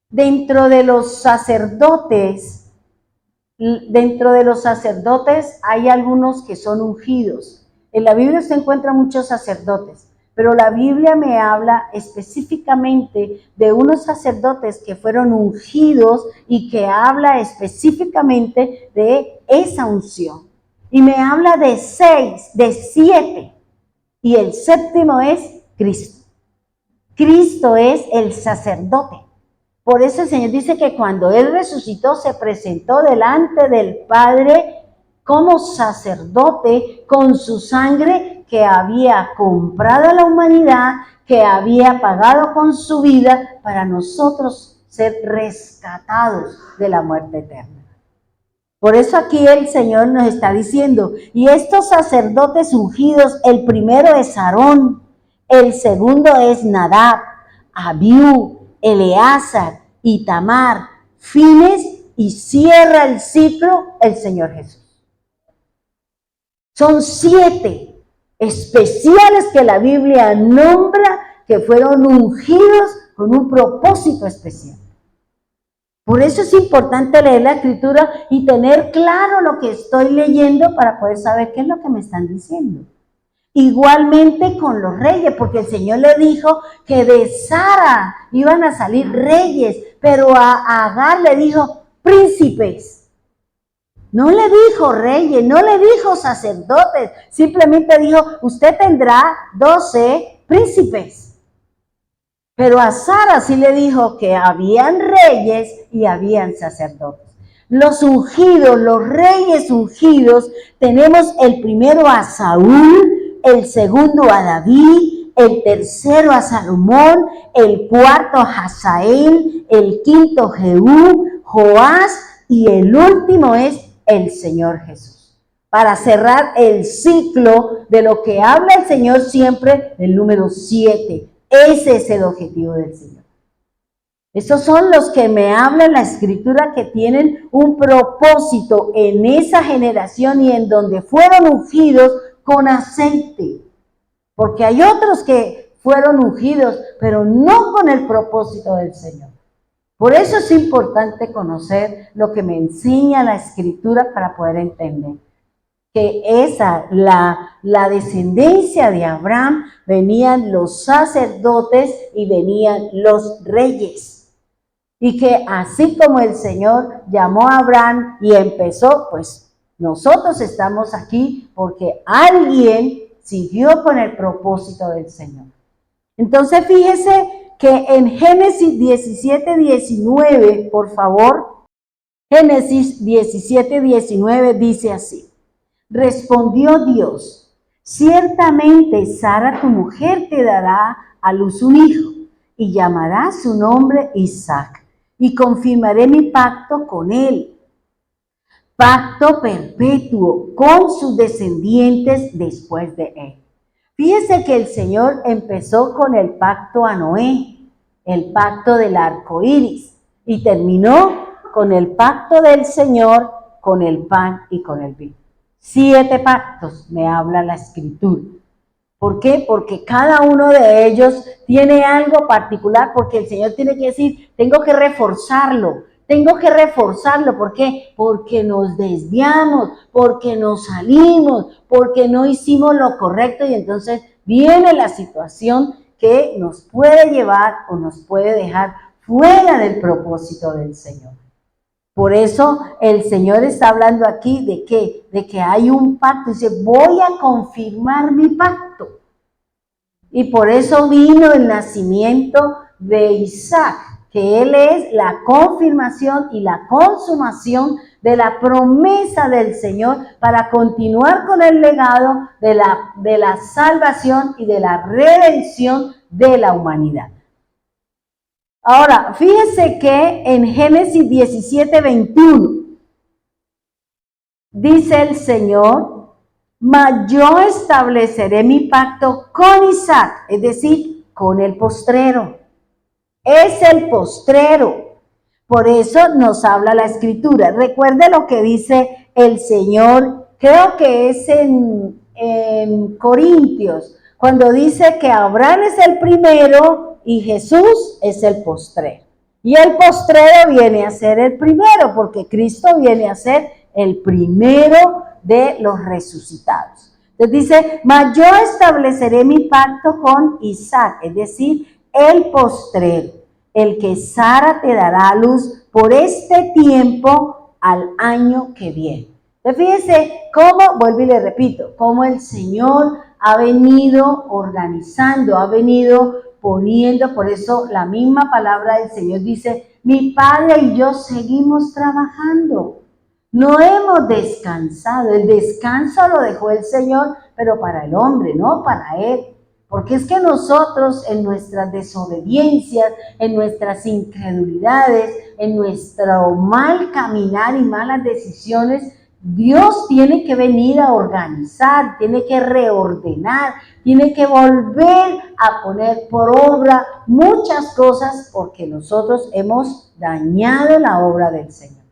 dentro de los sacerdotes hay algunos que son ungidos. En la Biblia se encuentran muchos sacerdotes, pero la Biblia me habla específicamente de unos sacerdotes que fueron ungidos y que habla específicamente de esa unción. Y me habla de 7, y el séptimo es Cristo. Cristo es el sacerdote. Por eso el Señor dice que cuando Él resucitó, se presentó delante del Padre como sacerdote con su sangre que había comprado a la humanidad, que había pagado con su vida para nosotros ser rescatados de la muerte eterna. Por eso aquí el Señor nos está diciendo, y estos sacerdotes ungidos, el primero es Aarón, el segundo es Nadab, Abiú, Eleazar, Itamar, Fines, y cierra el ciclo el Señor Jesús. Son 7 especiales que la Biblia nombra que fueron ungidos con un propósito especial. Por eso es importante leer la Escritura y tener claro lo que estoy leyendo para poder saber qué es lo que me están diciendo. Igualmente con los reyes, porque el Señor le dijo que de Sara iban a salir reyes, pero a Agar le dijo príncipes. No le dijo reyes, no le dijo sacerdotes, simplemente dijo, usted tendrá 12 príncipes. Pero a Sara sí le dijo que habían reyes y habían sacerdotes. Los ungidos, los reyes ungidos, tenemos el primero a Saúl, el segundo a David, el tercero a Salomón, el cuarto a Hazael, el quinto Jehú, Joás y el último es el Señor Jesús. Para cerrar el ciclo de lo que habla el Señor siempre, el número 7. Ese es el objetivo del Señor. Esos son los que me habla la Escritura que tienen un propósito en esa generación y en donde fueron ungidos con aceite. Porque hay otros que fueron ungidos, pero no con el propósito del Señor. Por eso es importante conocer lo que me enseña la Escritura para poder entender que la descendencia de Abraham, venían los sacerdotes y venían los reyes. Y que así como el Señor llamó a Abraham y empezó, pues nosotros estamos aquí porque alguien siguió con el propósito del Señor. Entonces fíjese que en Génesis 17:19, por favor, Génesis 17:19 dice así. Respondió Dios, ciertamente Sara tu mujer te dará a luz un hijo y llamará su nombre Isaac y confirmaré mi pacto con él, pacto perpetuo con sus descendientes después de él. Fíjese que el Señor empezó con el pacto a Noé, el pacto del arco iris, y terminó con el pacto del Señor con el pan y con el vino. 7 pactos me habla la Escritura. ¿Por qué? Porque cada uno de ellos tiene algo particular, porque el Señor tiene que decir, tengo que reforzarlo. ¿Por qué? Porque nos desviamos, porque nos salimos, porque no hicimos lo correcto y entonces viene la situación que nos puede llevar o nos puede dejar fuera del propósito del Señor. Por eso el Señor está hablando aquí de ¿qué? De que hay un pacto. Dice, voy a confirmar mi pacto. Y por eso vino el nacimiento de Isaac, que él es la confirmación y la consumación de la promesa del Señor para continuar con el legado de la salvación y de la redención de la humanidad. Ahora, fíjese que en Génesis 17:21 dice el Señor, mas yo estableceré mi pacto con Isaac, es decir, con el postrero. Es el postrero. Por eso nos habla la Escritura. Recuerde lo que dice el Señor, creo que es en Corintios, cuando dice que Abraham es el primero y Jesús es el postrero. Y el postrero viene a ser el primero, porque Cristo viene a ser el primero de los resucitados. Entonces dice, mas yo estableceré mi pacto con Isaac, es decir, el postrero, el que Sara te dará a luz por este tiempo al año que viene. Entonces fíjense cómo, vuelvo y le repito, cómo el Señor ha venido organizando, ha venido poniendo, por eso la misma palabra del Señor dice, mi Padre y yo seguimos trabajando. No hemos descansado, el descanso lo dejó el Señor, pero para el hombre, no para Él. Porque es que nosotros en nuestras desobediencias, en nuestras incredulidades, en nuestro mal caminar y malas decisiones, Dios tiene que venir a organizar, tiene que reordenar, tiene que volver a poner por obra muchas cosas porque nosotros hemos dañado la obra del Señor.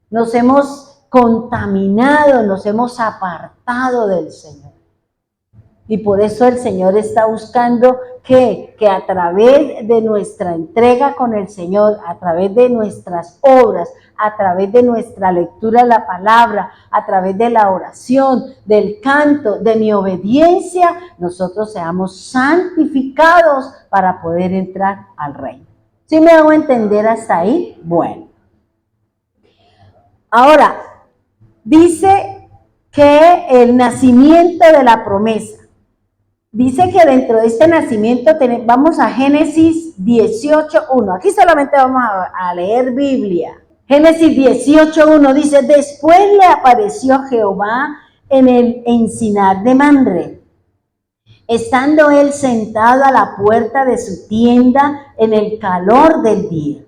Nos hemos contaminado, nos hemos apartado del Señor. Y por eso el Señor está buscando que a través de nuestra entrega con el Señor, a través de nuestras obras, a través de nuestra lectura de la palabra, a través de la oración, del canto, de mi obediencia, nosotros seamos santificados para poder entrar al reino. ¿Sí me hago entender hasta ahí? Bueno. Ahora, dice que el nacimiento de la promesa. Dice que dentro de este nacimiento vamos a Génesis 18:1. Aquí solamente vamos a leer Biblia. Génesis 18:1 dice, después le apareció Jehová en el encinar de Mamre, estando él sentado a la puerta de su tienda en el calor del día.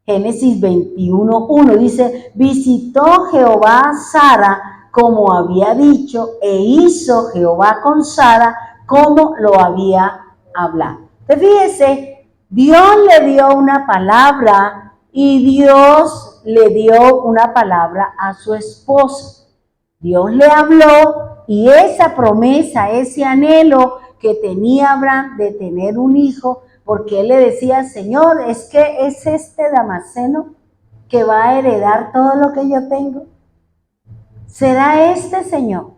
Génesis 21:1 dice, visitó Jehová a Sara como había dicho, e hizo Jehová con Sara como lo había hablado. Entonces fíjese, Dios le dio una palabra y Dios le dio una palabra a su esposo. Dios le habló y esa promesa, ese anhelo que tenía Abraham de tener un hijo, porque él le decía, Señor, es que es este Damaseno que va a heredar todo lo que yo tengo. ¿Será este, Señor?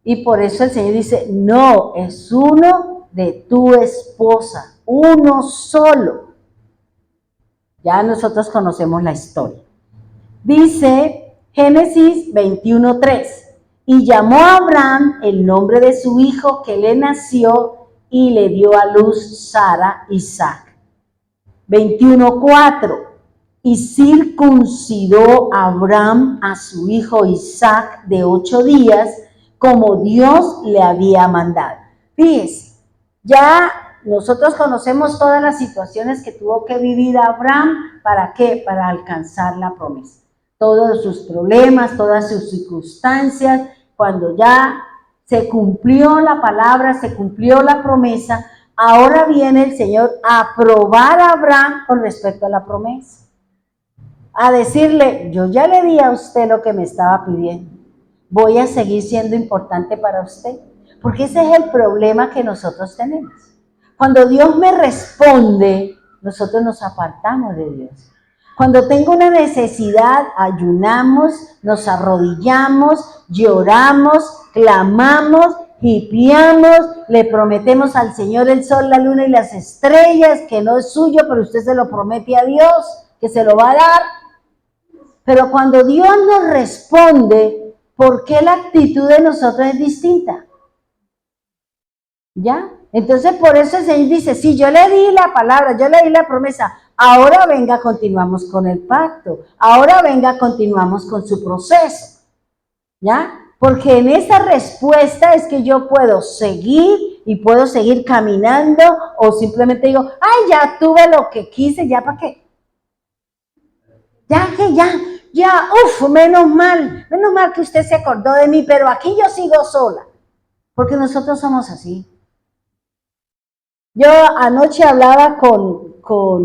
Y por eso el Señor dice, no, es uno de tu esposa, uno solo. Ya nosotros conocemos la historia. Dice Génesis 21:3, y llamó a Abraham el nombre de su hijo que le nació y le dio a luz Sara Isaac. 21:4, y circuncidó Abraham a su hijo Isaac de 8 días, como Dios le había mandado. Fíjense, ya nosotros conocemos todas las situaciones que tuvo que vivir Abraham, ¿para qué? Para alcanzar la promesa. Todos sus problemas, todas sus circunstancias, cuando ya se cumplió la palabra, se cumplió la promesa, ahora viene el Señor a probar a Abraham con respecto a la promesa. A decirle, yo ya le di a usted lo que me estaba pidiendo. Voy a seguir siendo importante para usted. Porque ese es el problema que nosotros tenemos. Cuando Dios me responde, nosotros nos apartamos de Dios. Cuando tengo una necesidad, ayunamos, nos arrodillamos, lloramos, clamamos, hipiamos, le prometemos al Señor el sol, la luna y las estrellas, que no es suyo, pero usted se lo promete a Dios, que se lo va a dar. Pero cuando Dios nos responde, ¿por qué la actitud de nosotros es distinta? ¿Ya? Entonces por eso el Señor dice, sí, yo le di la palabra, yo le di la promesa, ahora venga, continuamos con el pacto, ahora venga, continuamos con su proceso. ¿Ya? Porque en esa respuesta es que yo puedo seguir y puedo seguir caminando o simplemente digo, ay, ya tuve lo que quise, ¿ya para qué? Ya que ya, ya, menos mal que usted se acordó de mí, pero aquí yo sigo sola, porque nosotros somos así. Yo anoche hablaba con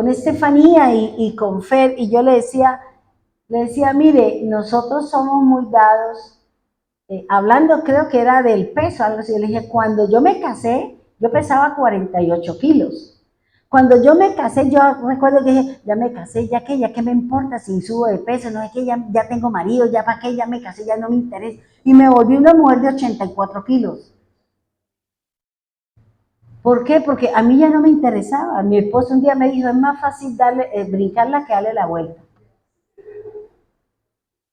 Estefanía y con Fer, y yo le decía, mire, nosotros somos muy dados, hablando creo que era del peso, algo así. Yo le dije, cuando yo me casé, yo pesaba 48 kilos. Cuando yo me casé, yo recuerdo que dije, ya me casé, ya que me importa si subo de peso, no es que ya tengo marido, ya para qué, ya me casé, ya no me interesa. Y me volví una mujer de 84 kilos. ¿Por qué? Porque a mí ya no me interesaba. Mi esposo un día me dijo, es más fácil brincarla que darle la vuelta.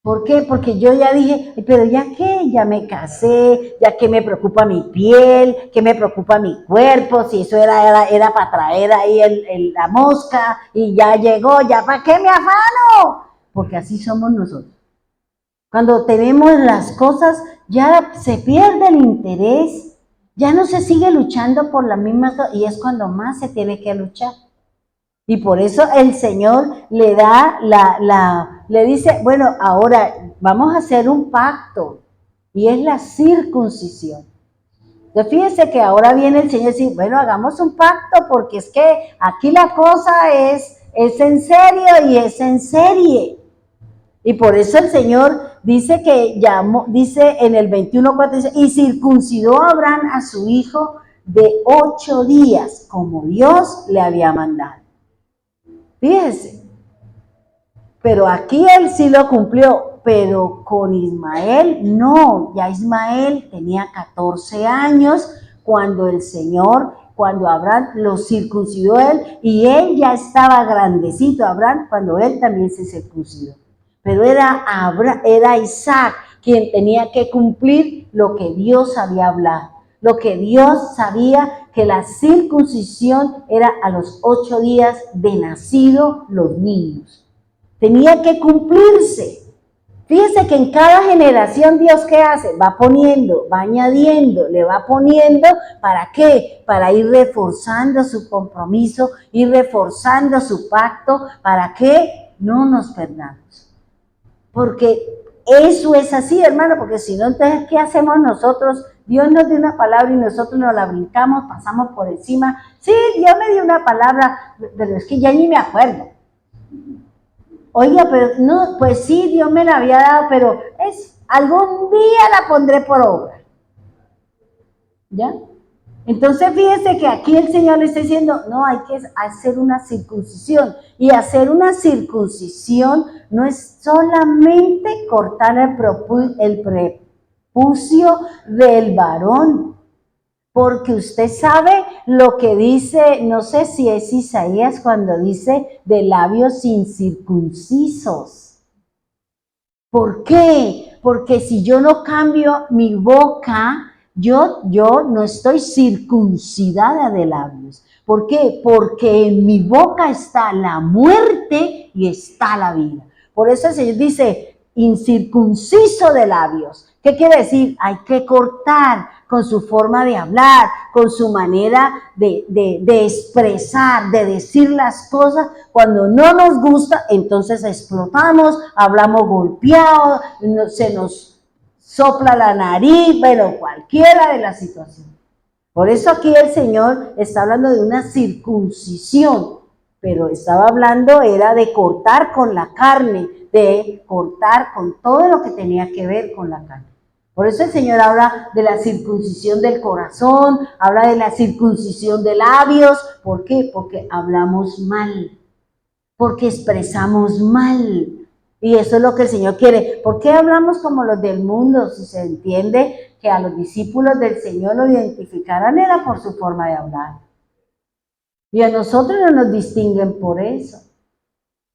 ¿Por qué? Porque yo ya dije, pero ya qué, ya me casé, ya que me preocupa mi piel, que me preocupa mi cuerpo, si eso era para traer ahí la mosca y ya llegó, ya para qué me afano, porque así somos nosotros. Cuando tenemos las cosas, ya se pierde el interés, ya no se sigue luchando por las mismas cosas y es cuando más se tiene que luchar. Y por eso el Señor le da le dice, bueno, ahora vamos a hacer un pacto y es la circuncisión. Entonces fíjense que ahora viene el Señor y dice, bueno, hagamos un pacto porque es que aquí la cosa es en serio y es en serie. Y por eso el Señor dice dice en el 21:4, dice, y circuncidó a Abraham a su hijo de 8 días, como Dios le había mandado. Fíjense, pero aquí él sí lo cumplió, pero con Ismael no, ya Ismael tenía 14 años cuando Abraham lo circuncidó él, y él ya estaba grandecito, Abraham, cuando él también se circuncidó. Pero era Isaac quien tenía que cumplir lo que Dios había hablado. Lo que Dios sabía, que la circuncisión era a los 8 días de nacido los niños. Tenía que cumplirse. Fíjense que en cada generación Dios, ¿qué hace? Va poniendo, va añadiendo, le va poniendo, ¿para qué? Para ir reforzando su compromiso, ir reforzando su pacto, para que no nos perdamos. Porque eso es así, hermano, porque si no, entonces, ¿qué hacemos nosotros? Dios nos dio una palabra y nosotros nos la brincamos, pasamos por encima. Sí, Dios me dio una palabra, pero es que ya ni me acuerdo. Oiga, pero no, pues sí, Dios me la había dado, pero algún día la pondré por obra. ¿Ya? Entonces fíjese que aquí el Señor le está diciendo, no, hay que hacer una circuncisión. Y hacer una circuncisión no es solamente cortar el prepucio del varón, porque usted sabe lo que dice, no sé si es Isaías cuando dice de labios incircuncisos. ¿Por qué? Porque si yo no cambio mi boca, yo no estoy circuncidada de labios. ¿Por qué? Porque en mi boca está la muerte y está la vida. Por eso el Señor dice, incircunciso de labios. ¿Qué quiere decir? Hay que cortar con su forma de hablar, con su manera de expresar, de decir las cosas. Cuando no nos gusta, entonces explotamos, hablamos golpeados, se nos sopla la nariz, bueno, cualquiera de las situaciones. Por eso aquí el Señor está hablando de una circuncisión, pero estaba hablando era de cortar con la carne, de cortar con todo lo que tenía que ver con la carne. Por eso el Señor habla de la circuncisión del corazón, habla de la circuncisión de labios. ¿Por qué? Porque hablamos mal, porque expresamos mal. Y eso es lo que el Señor quiere. ¿Por qué hablamos como los del mundo? Si se entiende que a los discípulos del Señor lo identificaran era por su forma de hablar. Y a nosotros no nos distinguen por eso,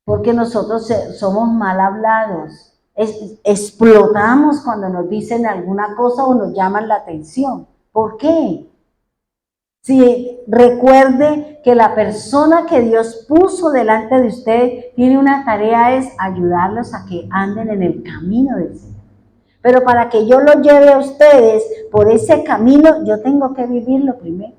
porque nosotros somos mal hablados. Explotamos cuando nos dicen alguna cosa o nos llaman la atención. ¿Por qué? Si recuerde que la persona que Dios puso delante de usted tiene una tarea, es ayudarlos a que anden en el camino del Señor. Pero para que yo los lleve a ustedes por ese camino, yo tengo que vivirlo primero.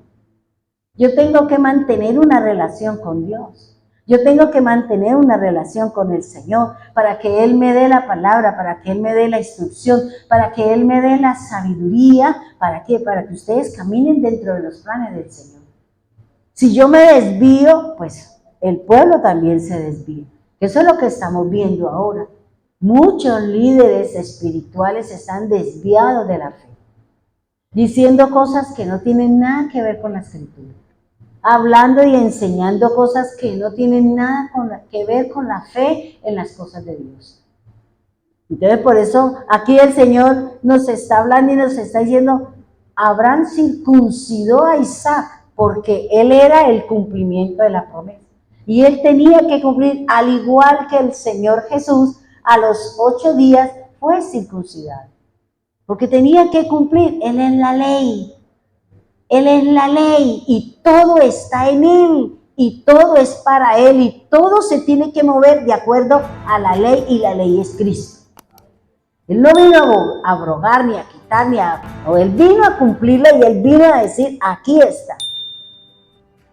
Yo tengo que mantener una relación con Dios. Yo tengo que mantener una relación con el Señor para que Él me dé la palabra, para que Él me dé la instrucción, para que Él me dé la sabiduría. ¿Para qué? Para que ustedes caminen dentro de los planes del Señor. Si yo me desvío, pues el pueblo también se desvía. Eso es lo que estamos viendo ahora. Muchos líderes espirituales están desviados de la fe, diciendo cosas que no tienen nada que ver con la Escritura, hablando y enseñando cosas que no tienen nada que ver con la fe en las cosas de Dios. Entonces, por eso aquí el Señor nos está hablando y nos está diciendo, Abraham circuncidó a Isaac porque él era el cumplimiento de la promesa. Y él tenía que cumplir, al igual que el Señor Jesús, a los 8 días fue circuncidado. Porque tenía que cumplir, Él es la ley. Él es la ley y todo está en Él y todo es para Él y todo se tiene que mover de acuerdo a la ley y la ley es Cristo. Él no vino a abrogar ni a quitar no, Él vino a cumplirla y Él vino a decir, aquí está.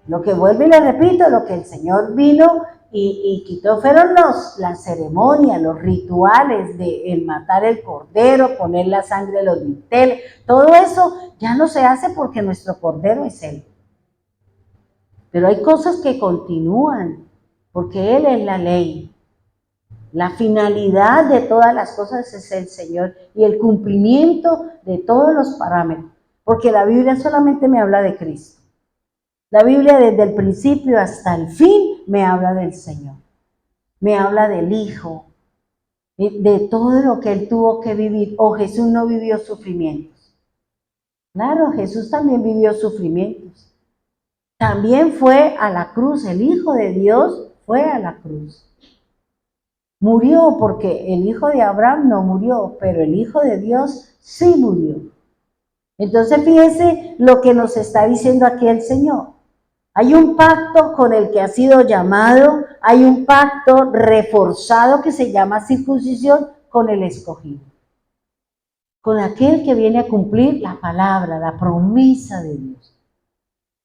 Lo que vuelvo y le repito, lo que el Señor vino y quitó fueron las ceremonias, los rituales de el matar el cordero, poner la sangre de los dinteles, todo eso ya no se hace porque nuestro cordero es Él. Pero hay cosas que continúan, porque Él es la ley. La finalidad de todas las cosas es el Señor y el cumplimiento de todos los parámetros, porque la Biblia solamente me habla de Cristo. La Biblia desde el principio hasta el fin me habla del Señor, me habla del Hijo, de todo lo que Él tuvo que vivir. O Jesús no vivió sufrimientos. Claro, Jesús también vivió sufrimientos. También fue a la cruz, el Hijo de Dios fue a la cruz. Murió porque el hijo de Abraham no murió, pero el Hijo de Dios sí murió. Entonces fíjense lo que nos está diciendo aquí el Señor. Hay un pacto con el que ha sido llamado, hay un pacto reforzado que se llama circuncisión con el escogido. Con aquel que viene a cumplir la palabra, la promesa de Dios.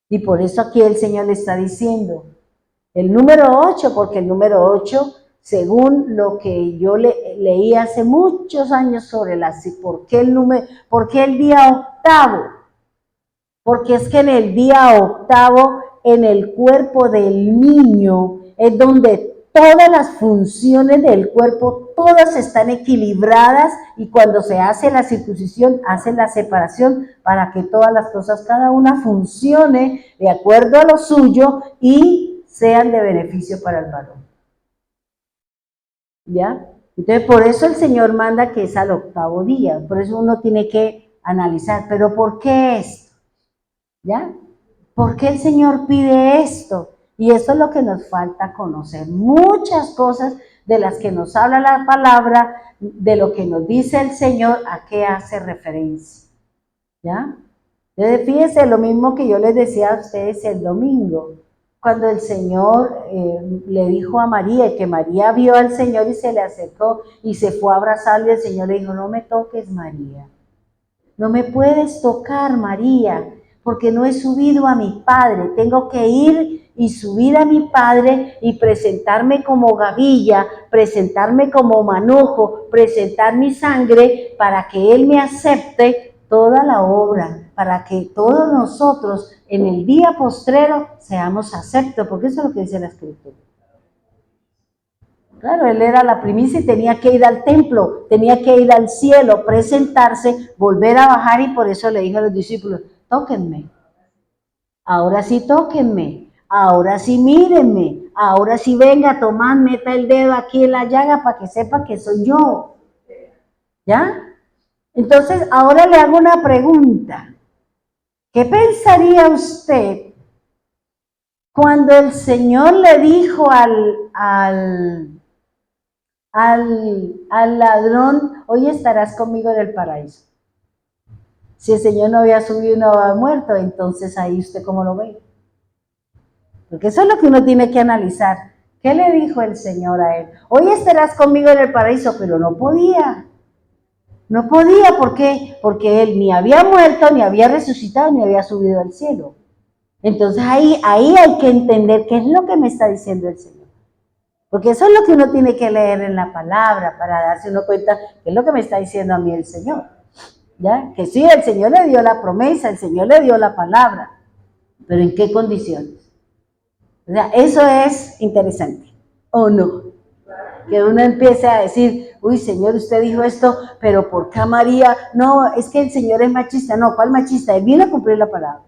Y por eso aquí el Señor le está diciendo, el número 8, porque el número 8, según lo que yo leí hace muchos años sobre ¿por qué el día octavo? Porque es que en el día octavo, en el cuerpo del niño, es donde todas las funciones del cuerpo, todas están equilibradas y cuando se hace la circuncisión, hace la separación para que todas las cosas, cada una funcione de acuerdo a lo suyo y sean de beneficio para el varón. ¿Ya? Entonces, por eso el Señor manda que es al octavo día, por eso uno tiene que analizar, ¿pero por qué esto? ¿Ya? ¿Por qué el Señor pide esto? Y eso es lo que nos falta conocer. Muchas cosas de las que nos habla la palabra, de lo que nos dice el Señor, ¿a qué hace referencia? ¿Ya? Entonces, fíjense lo mismo que yo les decía a ustedes el domingo, cuando el Señor le dijo a María, y que María vio al Señor y se le acercó y se fue a abrazarle, y el Señor le dijo, no me toques, María. No me puedes tocar, María, porque no he subido a mi Padre. Tengo que ir y subir a mi Padre y presentarme como gavilla, presentarme como manojo, presentar mi sangre para que Él me acepte toda la obra, para que todos nosotros en el día postrero seamos aceptos, porque eso es lo que dice la Escritura. Claro, Él era la primicia y tenía que ir al templo, tenía que ir al cielo, presentarse, volver a bajar y por eso le dijo a los discípulos, tóquenme, ahora sí tóquenme, ahora sí mírenme, ahora sí venga, tomad, meta el dedo aquí en la llaga para que sepa que soy yo. ¿Ya? Entonces, ahora le hago una pregunta. ¿Qué pensaría usted cuando el Señor le dijo al ladrón, hoy estarás conmigo en el paraíso? Si el Señor no había subido y no había muerto, entonces ahí usted cómo lo ve. Porque eso es lo que uno tiene que analizar. ¿Qué le dijo el Señor a él? Hoy estarás conmigo en el paraíso, pero no podía. No podía, ¿por qué? Porque él ni había muerto, ni había resucitado, ni había subido al cielo. Entonces ahí hay que entender qué es lo que me está diciendo el Señor. Porque eso es lo que uno tiene que leer en la palabra para darse uno cuenta que es lo que me está diciendo a mí el Señor. ¿Ya? Que sí, el Señor le dio la promesa, el Señor le dio la palabra, pero ¿en qué condiciones? O sea, eso es interesante, ¿o no? Que uno empiece a decir, uy, Señor, usted dijo esto, pero ¿por qué María? No, es que el Señor es machista. No, ¿cuál machista? Él vino a cumplir la palabra.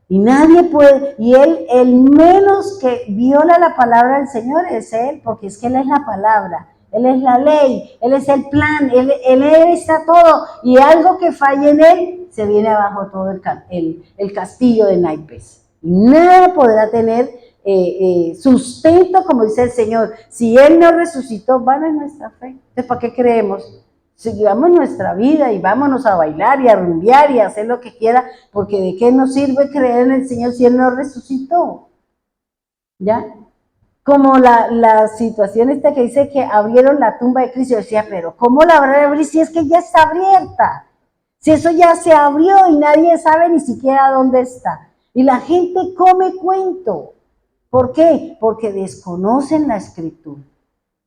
Y nadie puede, y el menos que viola la palabra del Señor es Él, porque es que Él es la palabra, Él es la ley, Él es el plan, Él está todo, y algo que falle en Él, se viene abajo todo el castillo de naipes. Y nada podrá tener sustento, como dice el Señor. Si Él no resucitó, vana es nuestra fe. Entonces, ¿para qué creemos? Sigamos nuestra vida y vámonos a bailar y a rumbear y a hacer lo que quiera, porque ¿de qué nos sirve creer en el Señor si Él no resucitó? ¿Ya? Como la situación esta que dice que abrieron la tumba de Cristo. Yo decía, pero ¿cómo la van a abrir si es que ya está abierta? Si eso ya se abrió y nadie sabe ni siquiera dónde está. Y la gente come cuento. ¿Por qué? Porque desconocen la Escritura.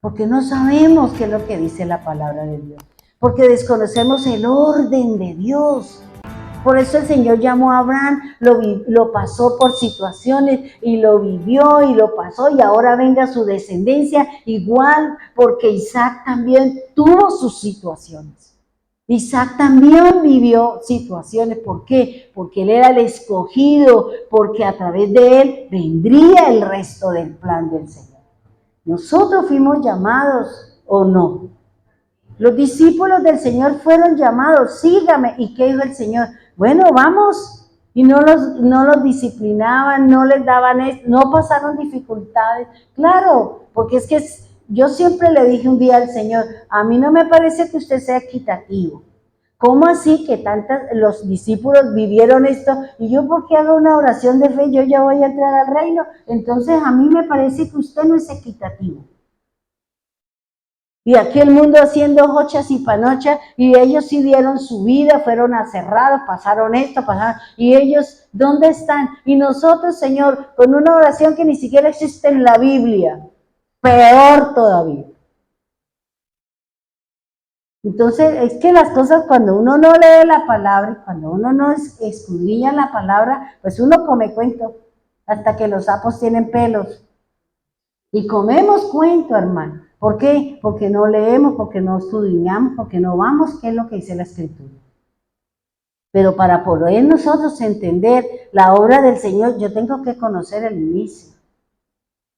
Porque no sabemos qué es lo que dice la palabra de Dios. Porque desconocemos el orden de Dios. Por eso el Señor llamó a Abraham, lo pasó por situaciones y lo vivió y lo pasó, y ahora venga su descendencia igual, porque Isaac también tuvo sus situaciones. Isaac también vivió situaciones. ¿Por qué? Porque él era el escogido, porque a través de él vendría el resto del plan del Señor. ¿Nosotros fuimos llamados o no? Los discípulos del Señor fueron llamados, sígame. ¿Y qué dijo el Señor? Bueno, vamos. Y no los disciplinaban, no les daban esto, no pasaron dificultades. Claro, porque es que yo siempre le dije un día al Señor, a mí no me parece que usted sea equitativo. ¿Cómo así que los discípulos vivieron esto? Y yo, ¿por qué hago una oración de fe? Yo ya voy a entrar al reino. Entonces, a mí me parece que usted no es equitativo. Y aquí el mundo haciendo hochas y panochas, y ellos sí dieron su vida, fueron aserrados, pasaron esto, y ellos, ¿dónde están? Y nosotros, Señor, con una oración que ni siquiera existe en la Biblia, peor todavía. Entonces, es que las cosas, cuando uno no lee la palabra, cuando uno no escudriña la palabra, pues uno come cuento, hasta que los sapos tienen pelos. Y comemos cuento, hermano. ¿Por qué? Porque no leemos, porque no escudriñamos, porque no vamos, ¿qué es lo que dice la Escritura? Pero para poder nosotros entender la obra del Señor, yo tengo que conocer el inicio.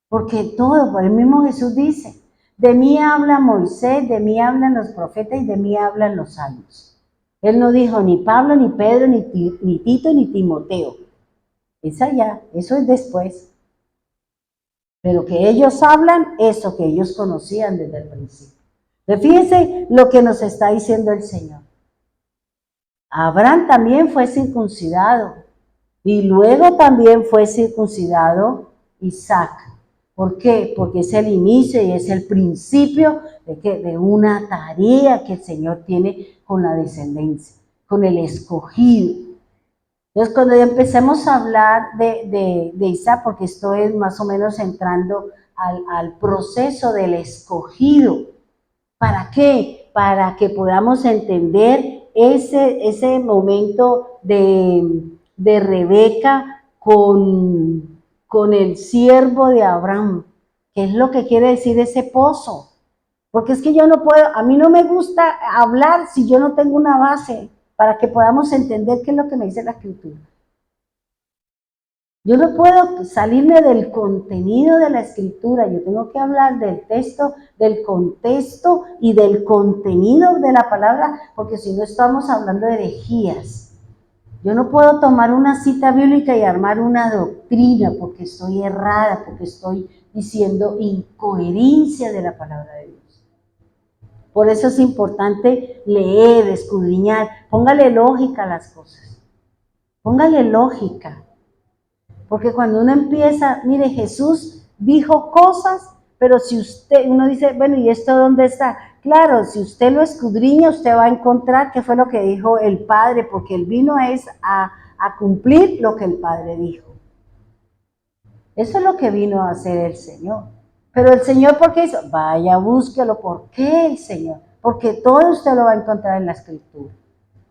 Porque todo, por el mismo Jesús dice, de mí habla Moisés, de mí hablan los profetas y de mí hablan los salmos. Él no dijo ni Pablo, ni Pedro, ni Tito, ni Timoteo. Es allá, eso es después. Pero que ellos hablan eso que ellos conocían desde el principio. Pero fíjense lo que nos está diciendo el Señor. Abraham también fue circuncidado y luego también fue circuncidado Isaac. ¿Por qué? Porque es el inicio y es el principio de una tarea que el Señor tiene con la descendencia, con el escogido. Entonces, cuando ya empecemos a hablar de Isaac, porque esto es más o menos entrando al proceso del escogido. ¿Para qué? Para que podamos entender ese momento de Rebeca con el siervo de Abraham. ¿Qué es lo que quiere decir ese pozo? Porque es que yo no puedo, a mí no me gusta hablar si yo no tengo una base, para que podamos entender qué es lo que me dice la Escritura. Yo no puedo salirme del contenido de la Escritura, yo tengo que hablar del texto, del contexto y del contenido de la palabra, porque si no estamos hablando de herejías. Yo no puedo tomar una cita bíblica y armar una doctrina porque estoy errada, porque estoy diciendo incoherencia de la palabra de Dios. Por eso es importante leer, escudriñar, póngale lógica a las cosas, póngale lógica, porque cuando uno empieza, mire, Jesús dijo cosas, pero si uno dice, bueno, ¿y esto dónde está? Claro, si usted lo escudriña, usted va a encontrar qué fue lo que dijo el Padre, porque Él vino a cumplir lo que el Padre dijo. Eso es lo que vino a hacer el Señor. Pero el Señor, ¿por qué hizo? Vaya, búsquelo. ¿Por qué el Señor? Porque todo usted lo va a encontrar en la Escritura.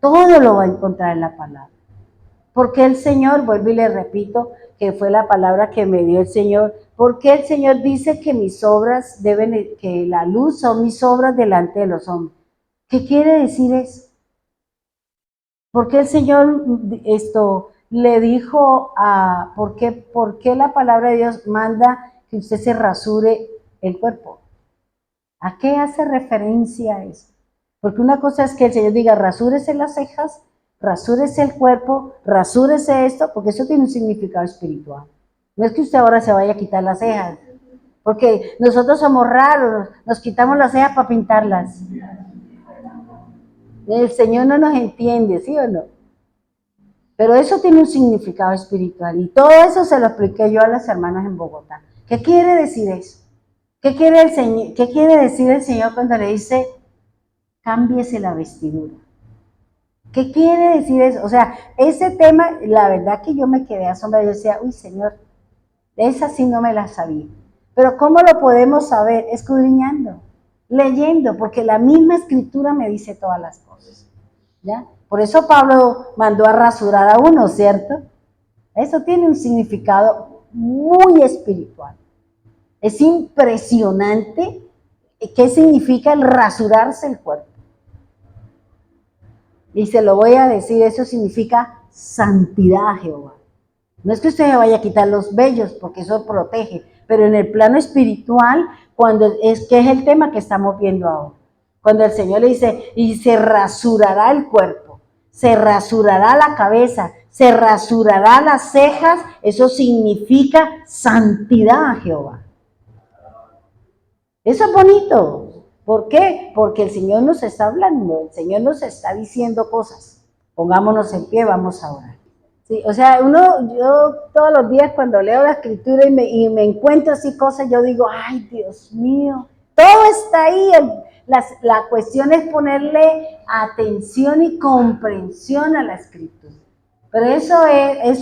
Todo lo va a encontrar en la palabra. Porque el Señor, vuelvo y le repito, que fue la palabra que me dio el Señor, porque el Señor dice que mis obras deben, que la luz son mis obras delante de los hombres. ¿Qué quiere decir eso? Porque el Señor le dijo por qué la palabra de Dios manda que usted se rasure el cuerpo? ¿A qué hace referencia eso? Porque una cosa es que el Señor diga, rasúrese las cejas, rasúrese el cuerpo, rasúrese esto, porque eso tiene un significado espiritual. No es que usted ahora se vaya a quitar las cejas, porque nosotros somos raros, nos quitamos las cejas para pintarlas. El Señor no nos entiende, ¿sí o no? Pero eso tiene un significado espiritual y todo eso se lo expliqué yo a las hermanas en Bogotá. ¿Qué quiere decir eso? ¿Qué quiere decir el Señor cuando le dice, cámbiese la vestidura? ¿Qué quiere decir eso? O sea, ese tema, la verdad que yo me quedé asombrada. Yo decía, uy, Señor, esa sí no me la sabía. Pero ¿cómo lo podemos saber? Escudriñando, leyendo, porque la misma escritura me dice todas las cosas. ¿Ya? Por eso Pablo mandó a rasurar a uno, ¿cierto? Eso tiene un significado muy espiritual. Es impresionante qué significa el rasurarse el cuerpo. Y se lo voy a decir, eso significa santidad a Jehová. No es que usted vaya a quitar los vellos, porque eso protege, pero en el plano espiritual, que es el tema que estamos viendo ahora. Cuando el Señor le dice, y se rasurará el cuerpo, se rasurará la cabeza, se rasurará las cejas, eso significa santidad a Jehová. Eso es bonito. ¿Por qué? Porque el Señor nos está hablando, el Señor nos está diciendo cosas. Pongámonos en pie, vamos a orar. Sí, o sea, yo todos los días cuando leo la escritura y me encuentro así cosas, yo digo, ay, Dios mío, todo está ahí. La cuestión es ponerle atención y comprensión a la escritura. Pero eso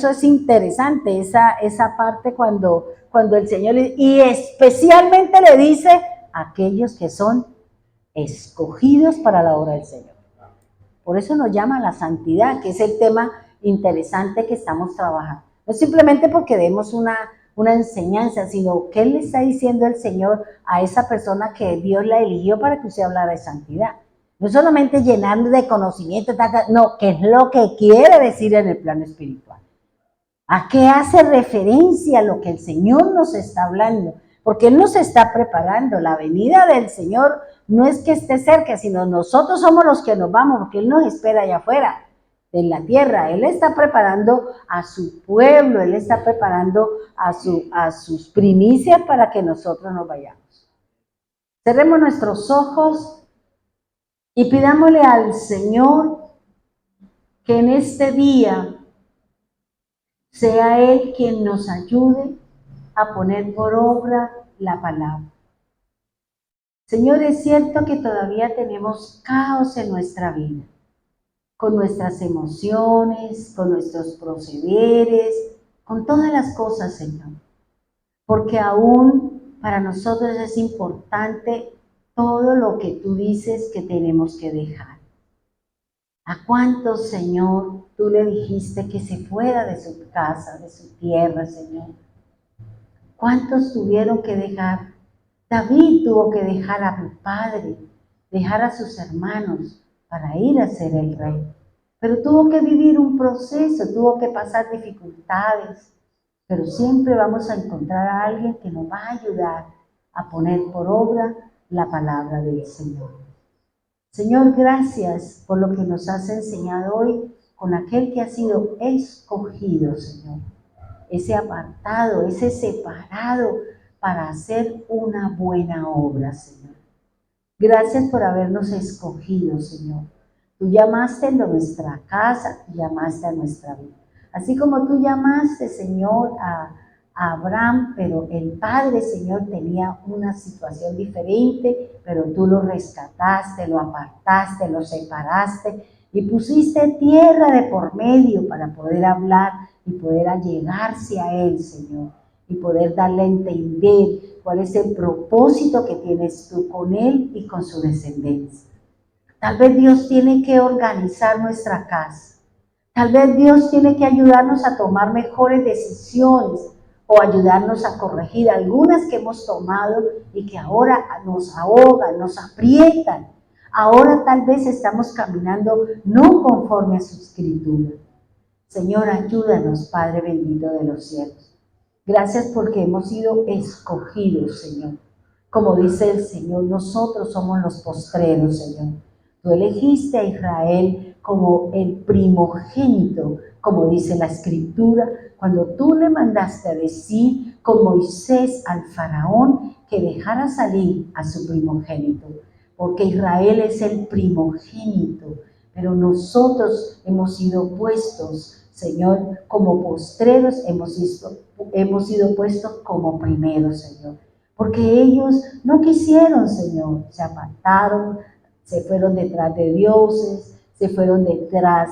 es interesante, esa parte cuando el Señor, y especialmente le dice a aquellos que son escogidos para la obra del Señor. Por eso nos llama la santidad, que es el tema interesante que estamos trabajando. No simplemente porque demos una enseñanza, sino qué le está diciendo el Señor a esa persona que Dios la eligió para que usted hablara de santidad. No solamente llenarle de conocimiento, no, qué es lo que quiere decir en el plano espiritual. ¿A qué hace referencia lo que el Señor nos está hablando? Porque Él nos está preparando. La venida del Señor no es que esté cerca, sino nosotros somos los que nos vamos, porque Él nos espera allá afuera, en la tierra. Él está preparando a su pueblo, Él está preparando a sus primicias para que nosotros nos vayamos. Cerremos nuestros ojos y pidámosle al Señor que en este día sea Él quien nos ayude a poner por obra la palabra. Señor, es cierto que todavía tenemos caos en nuestra vida, con nuestras emociones, con nuestros procederes, con todas las cosas, Señor. Porque aún para nosotros es importante todo lo que tú dices que tenemos que dejar. ¿A cuántos, Señor, tú le dijiste que se fuera de su casa, de su tierra, Señor? ¿Cuántos tuvieron que dejar? David tuvo que dejar a su padre, dejar a sus hermanos para ir a ser el rey. Pero tuvo que vivir un proceso, tuvo que pasar dificultades. Pero siempre vamos a encontrar a alguien que nos va a ayudar a poner por obra la palabra del Señor. Señor, gracias por lo que nos has enseñado hoy con aquel que ha sido escogido, Señor. Ese apartado, ese separado para hacer una buena obra, Señor. Gracias por habernos escogido, Señor. Tú llamaste a nuestra casa, tú llamaste a nuestra vida. Así como tú llamaste, Señor, a Abraham, pero el padre, Señor, tenía una situación diferente, pero tú lo rescataste, lo apartaste, lo separaste y pusiste tierra de por medio para poder hablar y poder allegarse a él, Señor, y poder darle a entender cuál es el propósito que tienes tú con él y con su descendencia. Tal vez Dios tiene que organizar nuestra casa. Tal vez Dios tiene que ayudarnos a tomar mejores decisiones o ayudarnos a corregir algunas que hemos tomado y que ahora nos ahogan, nos aprietan. Ahora tal vez estamos caminando no conforme a su escritura. Señor, ayúdanos, Padre bendito de los cielos. Gracias porque hemos sido escogidos, Señor. Como dice el Señor, nosotros somos los postreros, Señor. Tú elegiste a Israel como el primogénito, como dice la Escritura, cuando tú le mandaste a decir con Moisés al faraón que dejara salir a su primogénito, porque Israel es el primogénito, pero nosotros hemos sido puestos, Señor, como postreros, hemos sido puestos como primeros, Señor, porque ellos no quisieron, Señor, se apartaron, se fueron detrás de dioses, se fueron detrás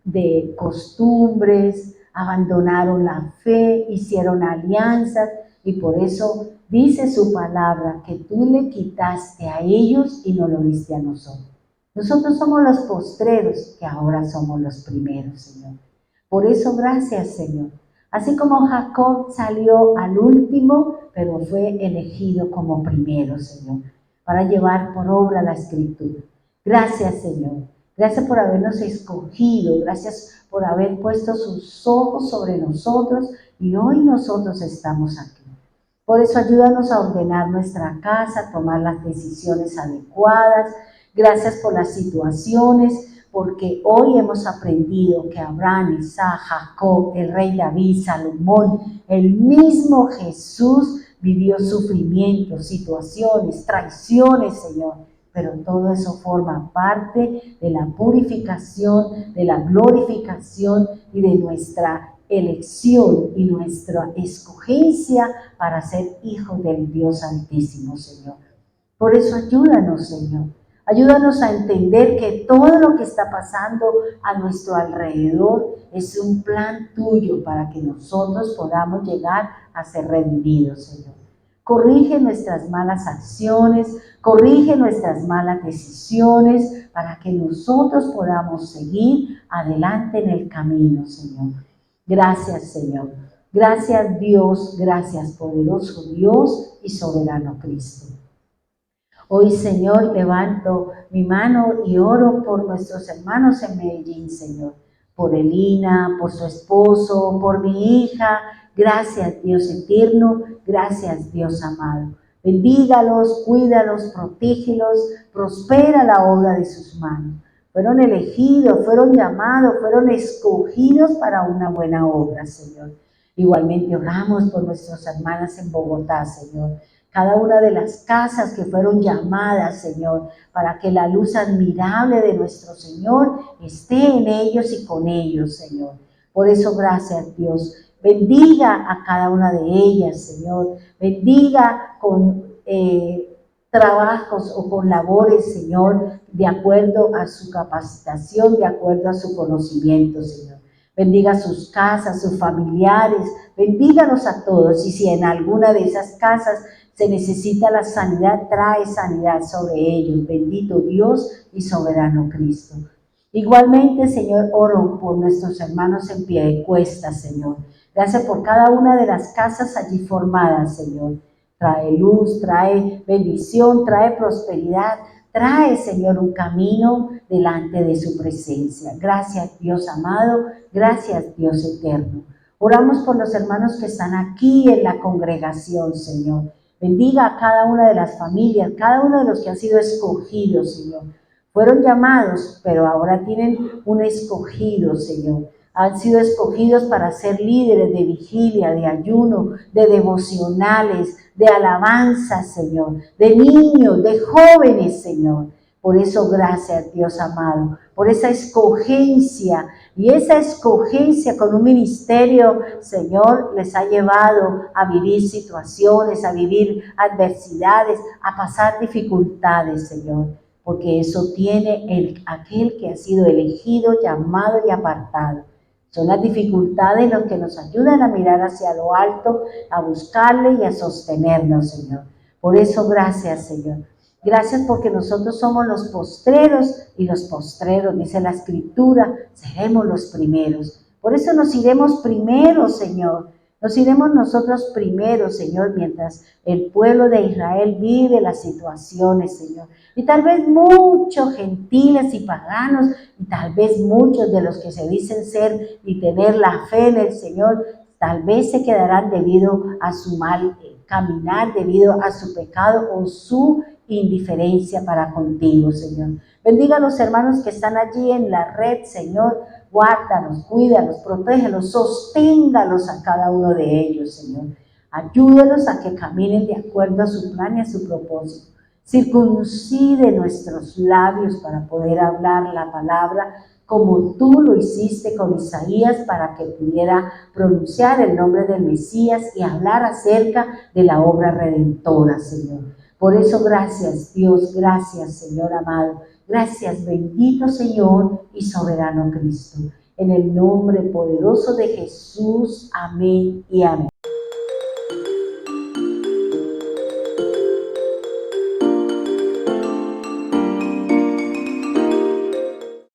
de costumbres, abandonaron la fe, hicieron alianzas y por eso dice su palabra que tú le quitaste a ellos y no lo diste a nosotros. Nosotros somos los postreros que ahora somos los primeros, Señor. Por eso gracias, Señor. Así como Jacob salió al último, pero fue elegido como primero, Señor, para llevar por obra la Escritura. Gracias, Señor. Gracias por habernos escogido. Gracias por haber puesto sus ojos sobre nosotros y hoy nosotros estamos aquí. Por eso ayúdanos a ordenar nuestra casa, a tomar las decisiones adecuadas. Gracias por las situaciones, porque hoy hemos aprendido que Abraham, Isaac, Jacob, el rey David, Salomón, el mismo Jesús vivió sufrimientos, situaciones, traiciones, Señor. Pero todo eso forma parte de la purificación, de la glorificación y de nuestra elección y nuestra escogencia para ser hijos del Dios Altísimo, Señor. Por eso ayúdanos, Señor. Ayúdanos a entender que todo lo que está pasando a nuestro alrededor es un plan tuyo para que nosotros podamos llegar a ser redimidos, Señor. Corrige nuestras malas acciones, corrige nuestras malas decisiones para que nosotros podamos seguir adelante en el camino, Señor. Gracias, Señor. Gracias, Dios. Gracias, poderoso Dios y soberano Cristo. Hoy, Señor, levanto mi mano y oro por nuestros hermanos en Medellín, Señor. Por Elina, por su esposo, por mi hija. Gracias, Dios eterno. Gracias, Dios amado. Bendígalos, cuídalos, protégelos, prospera la obra de sus manos. Fueron elegidos, fueron llamados, fueron escogidos para una buena obra, Señor. Igualmente oramos por nuestras hermanas en Bogotá, Señor. Cada una de las casas que fueron llamadas, Señor, para que la luz admirable de nuestro Señor esté en ellos y con ellos, Señor. Por eso, gracias, Dios. Bendiga a cada una de ellas, Señor. Bendiga con trabajos o con labores, Señor, de acuerdo a su capacitación, de acuerdo a su conocimiento, Señor. Bendiga sus casas, sus familiares. Bendíganos a todos. Y si en alguna de esas casas se necesita la sanidad, trae sanidad sobre ellos. Bendito Dios y soberano Cristo. Igualmente, Señor, oro por nuestros hermanos en Piedecuesta, Señor. Gracias por cada una de las casas allí formadas, Señor. Trae luz, trae bendición, trae prosperidad. Trae, Señor, un camino delante de su presencia. Gracias, Dios amado. Gracias, Dios eterno. Oramos por los hermanos que están aquí en la congregación, Señor. Bendiga a cada una de las familias, cada uno de los que han sido escogidos, Señor. Fueron llamados, pero ahora tienen un escogido, Señor. Han sido escogidos para ser líderes de vigilia, de ayuno, de devocionales, de alabanza, Señor, de niños, de jóvenes, Señor. Por eso, gracias, Dios amado, por esa escogencia. Y esa escogencia con un ministerio, Señor, les ha llevado a vivir situaciones, a vivir adversidades, a pasar dificultades, Señor. Porque eso tiene aquel que ha sido elegido, llamado y apartado. Son las dificultades los que nos ayudan a mirar hacia lo alto, a buscarle y a sostenernos, Señor. Por eso, gracias, Señor. Gracias porque nosotros somos los postreros y los postreros, dice la Escritura, seremos los primeros. Por eso nos iremos primero, Señor. Nos iremos nosotros primero, Señor, mientras el pueblo de Israel vive las situaciones, Señor. Y tal vez muchos gentiles y paganos, y tal vez muchos de los que se dicen ser y tener la fe en el Señor, tal vez se quedarán debido a su mal caminar, debido a su pecado o su indiferencia para contigo, Señor. Bendiga a los hermanos que están allí en la red, Señor. Guárdalos, cuídalos, protégelos, sosténgalos a cada uno de ellos, Señor. Ayúdalos a que caminen de acuerdo a su plan y a su propósito. Circuncide nuestros labios para poder hablar la palabra como tú lo hiciste con Isaías para que pudiera pronunciar el nombre del Mesías y hablar acerca de la obra redentora, Señor. Por eso, gracias, Dios, gracias, Señor amado. Gracias, bendito Señor y soberano Cristo. En el nombre poderoso de Jesús, amén y amén.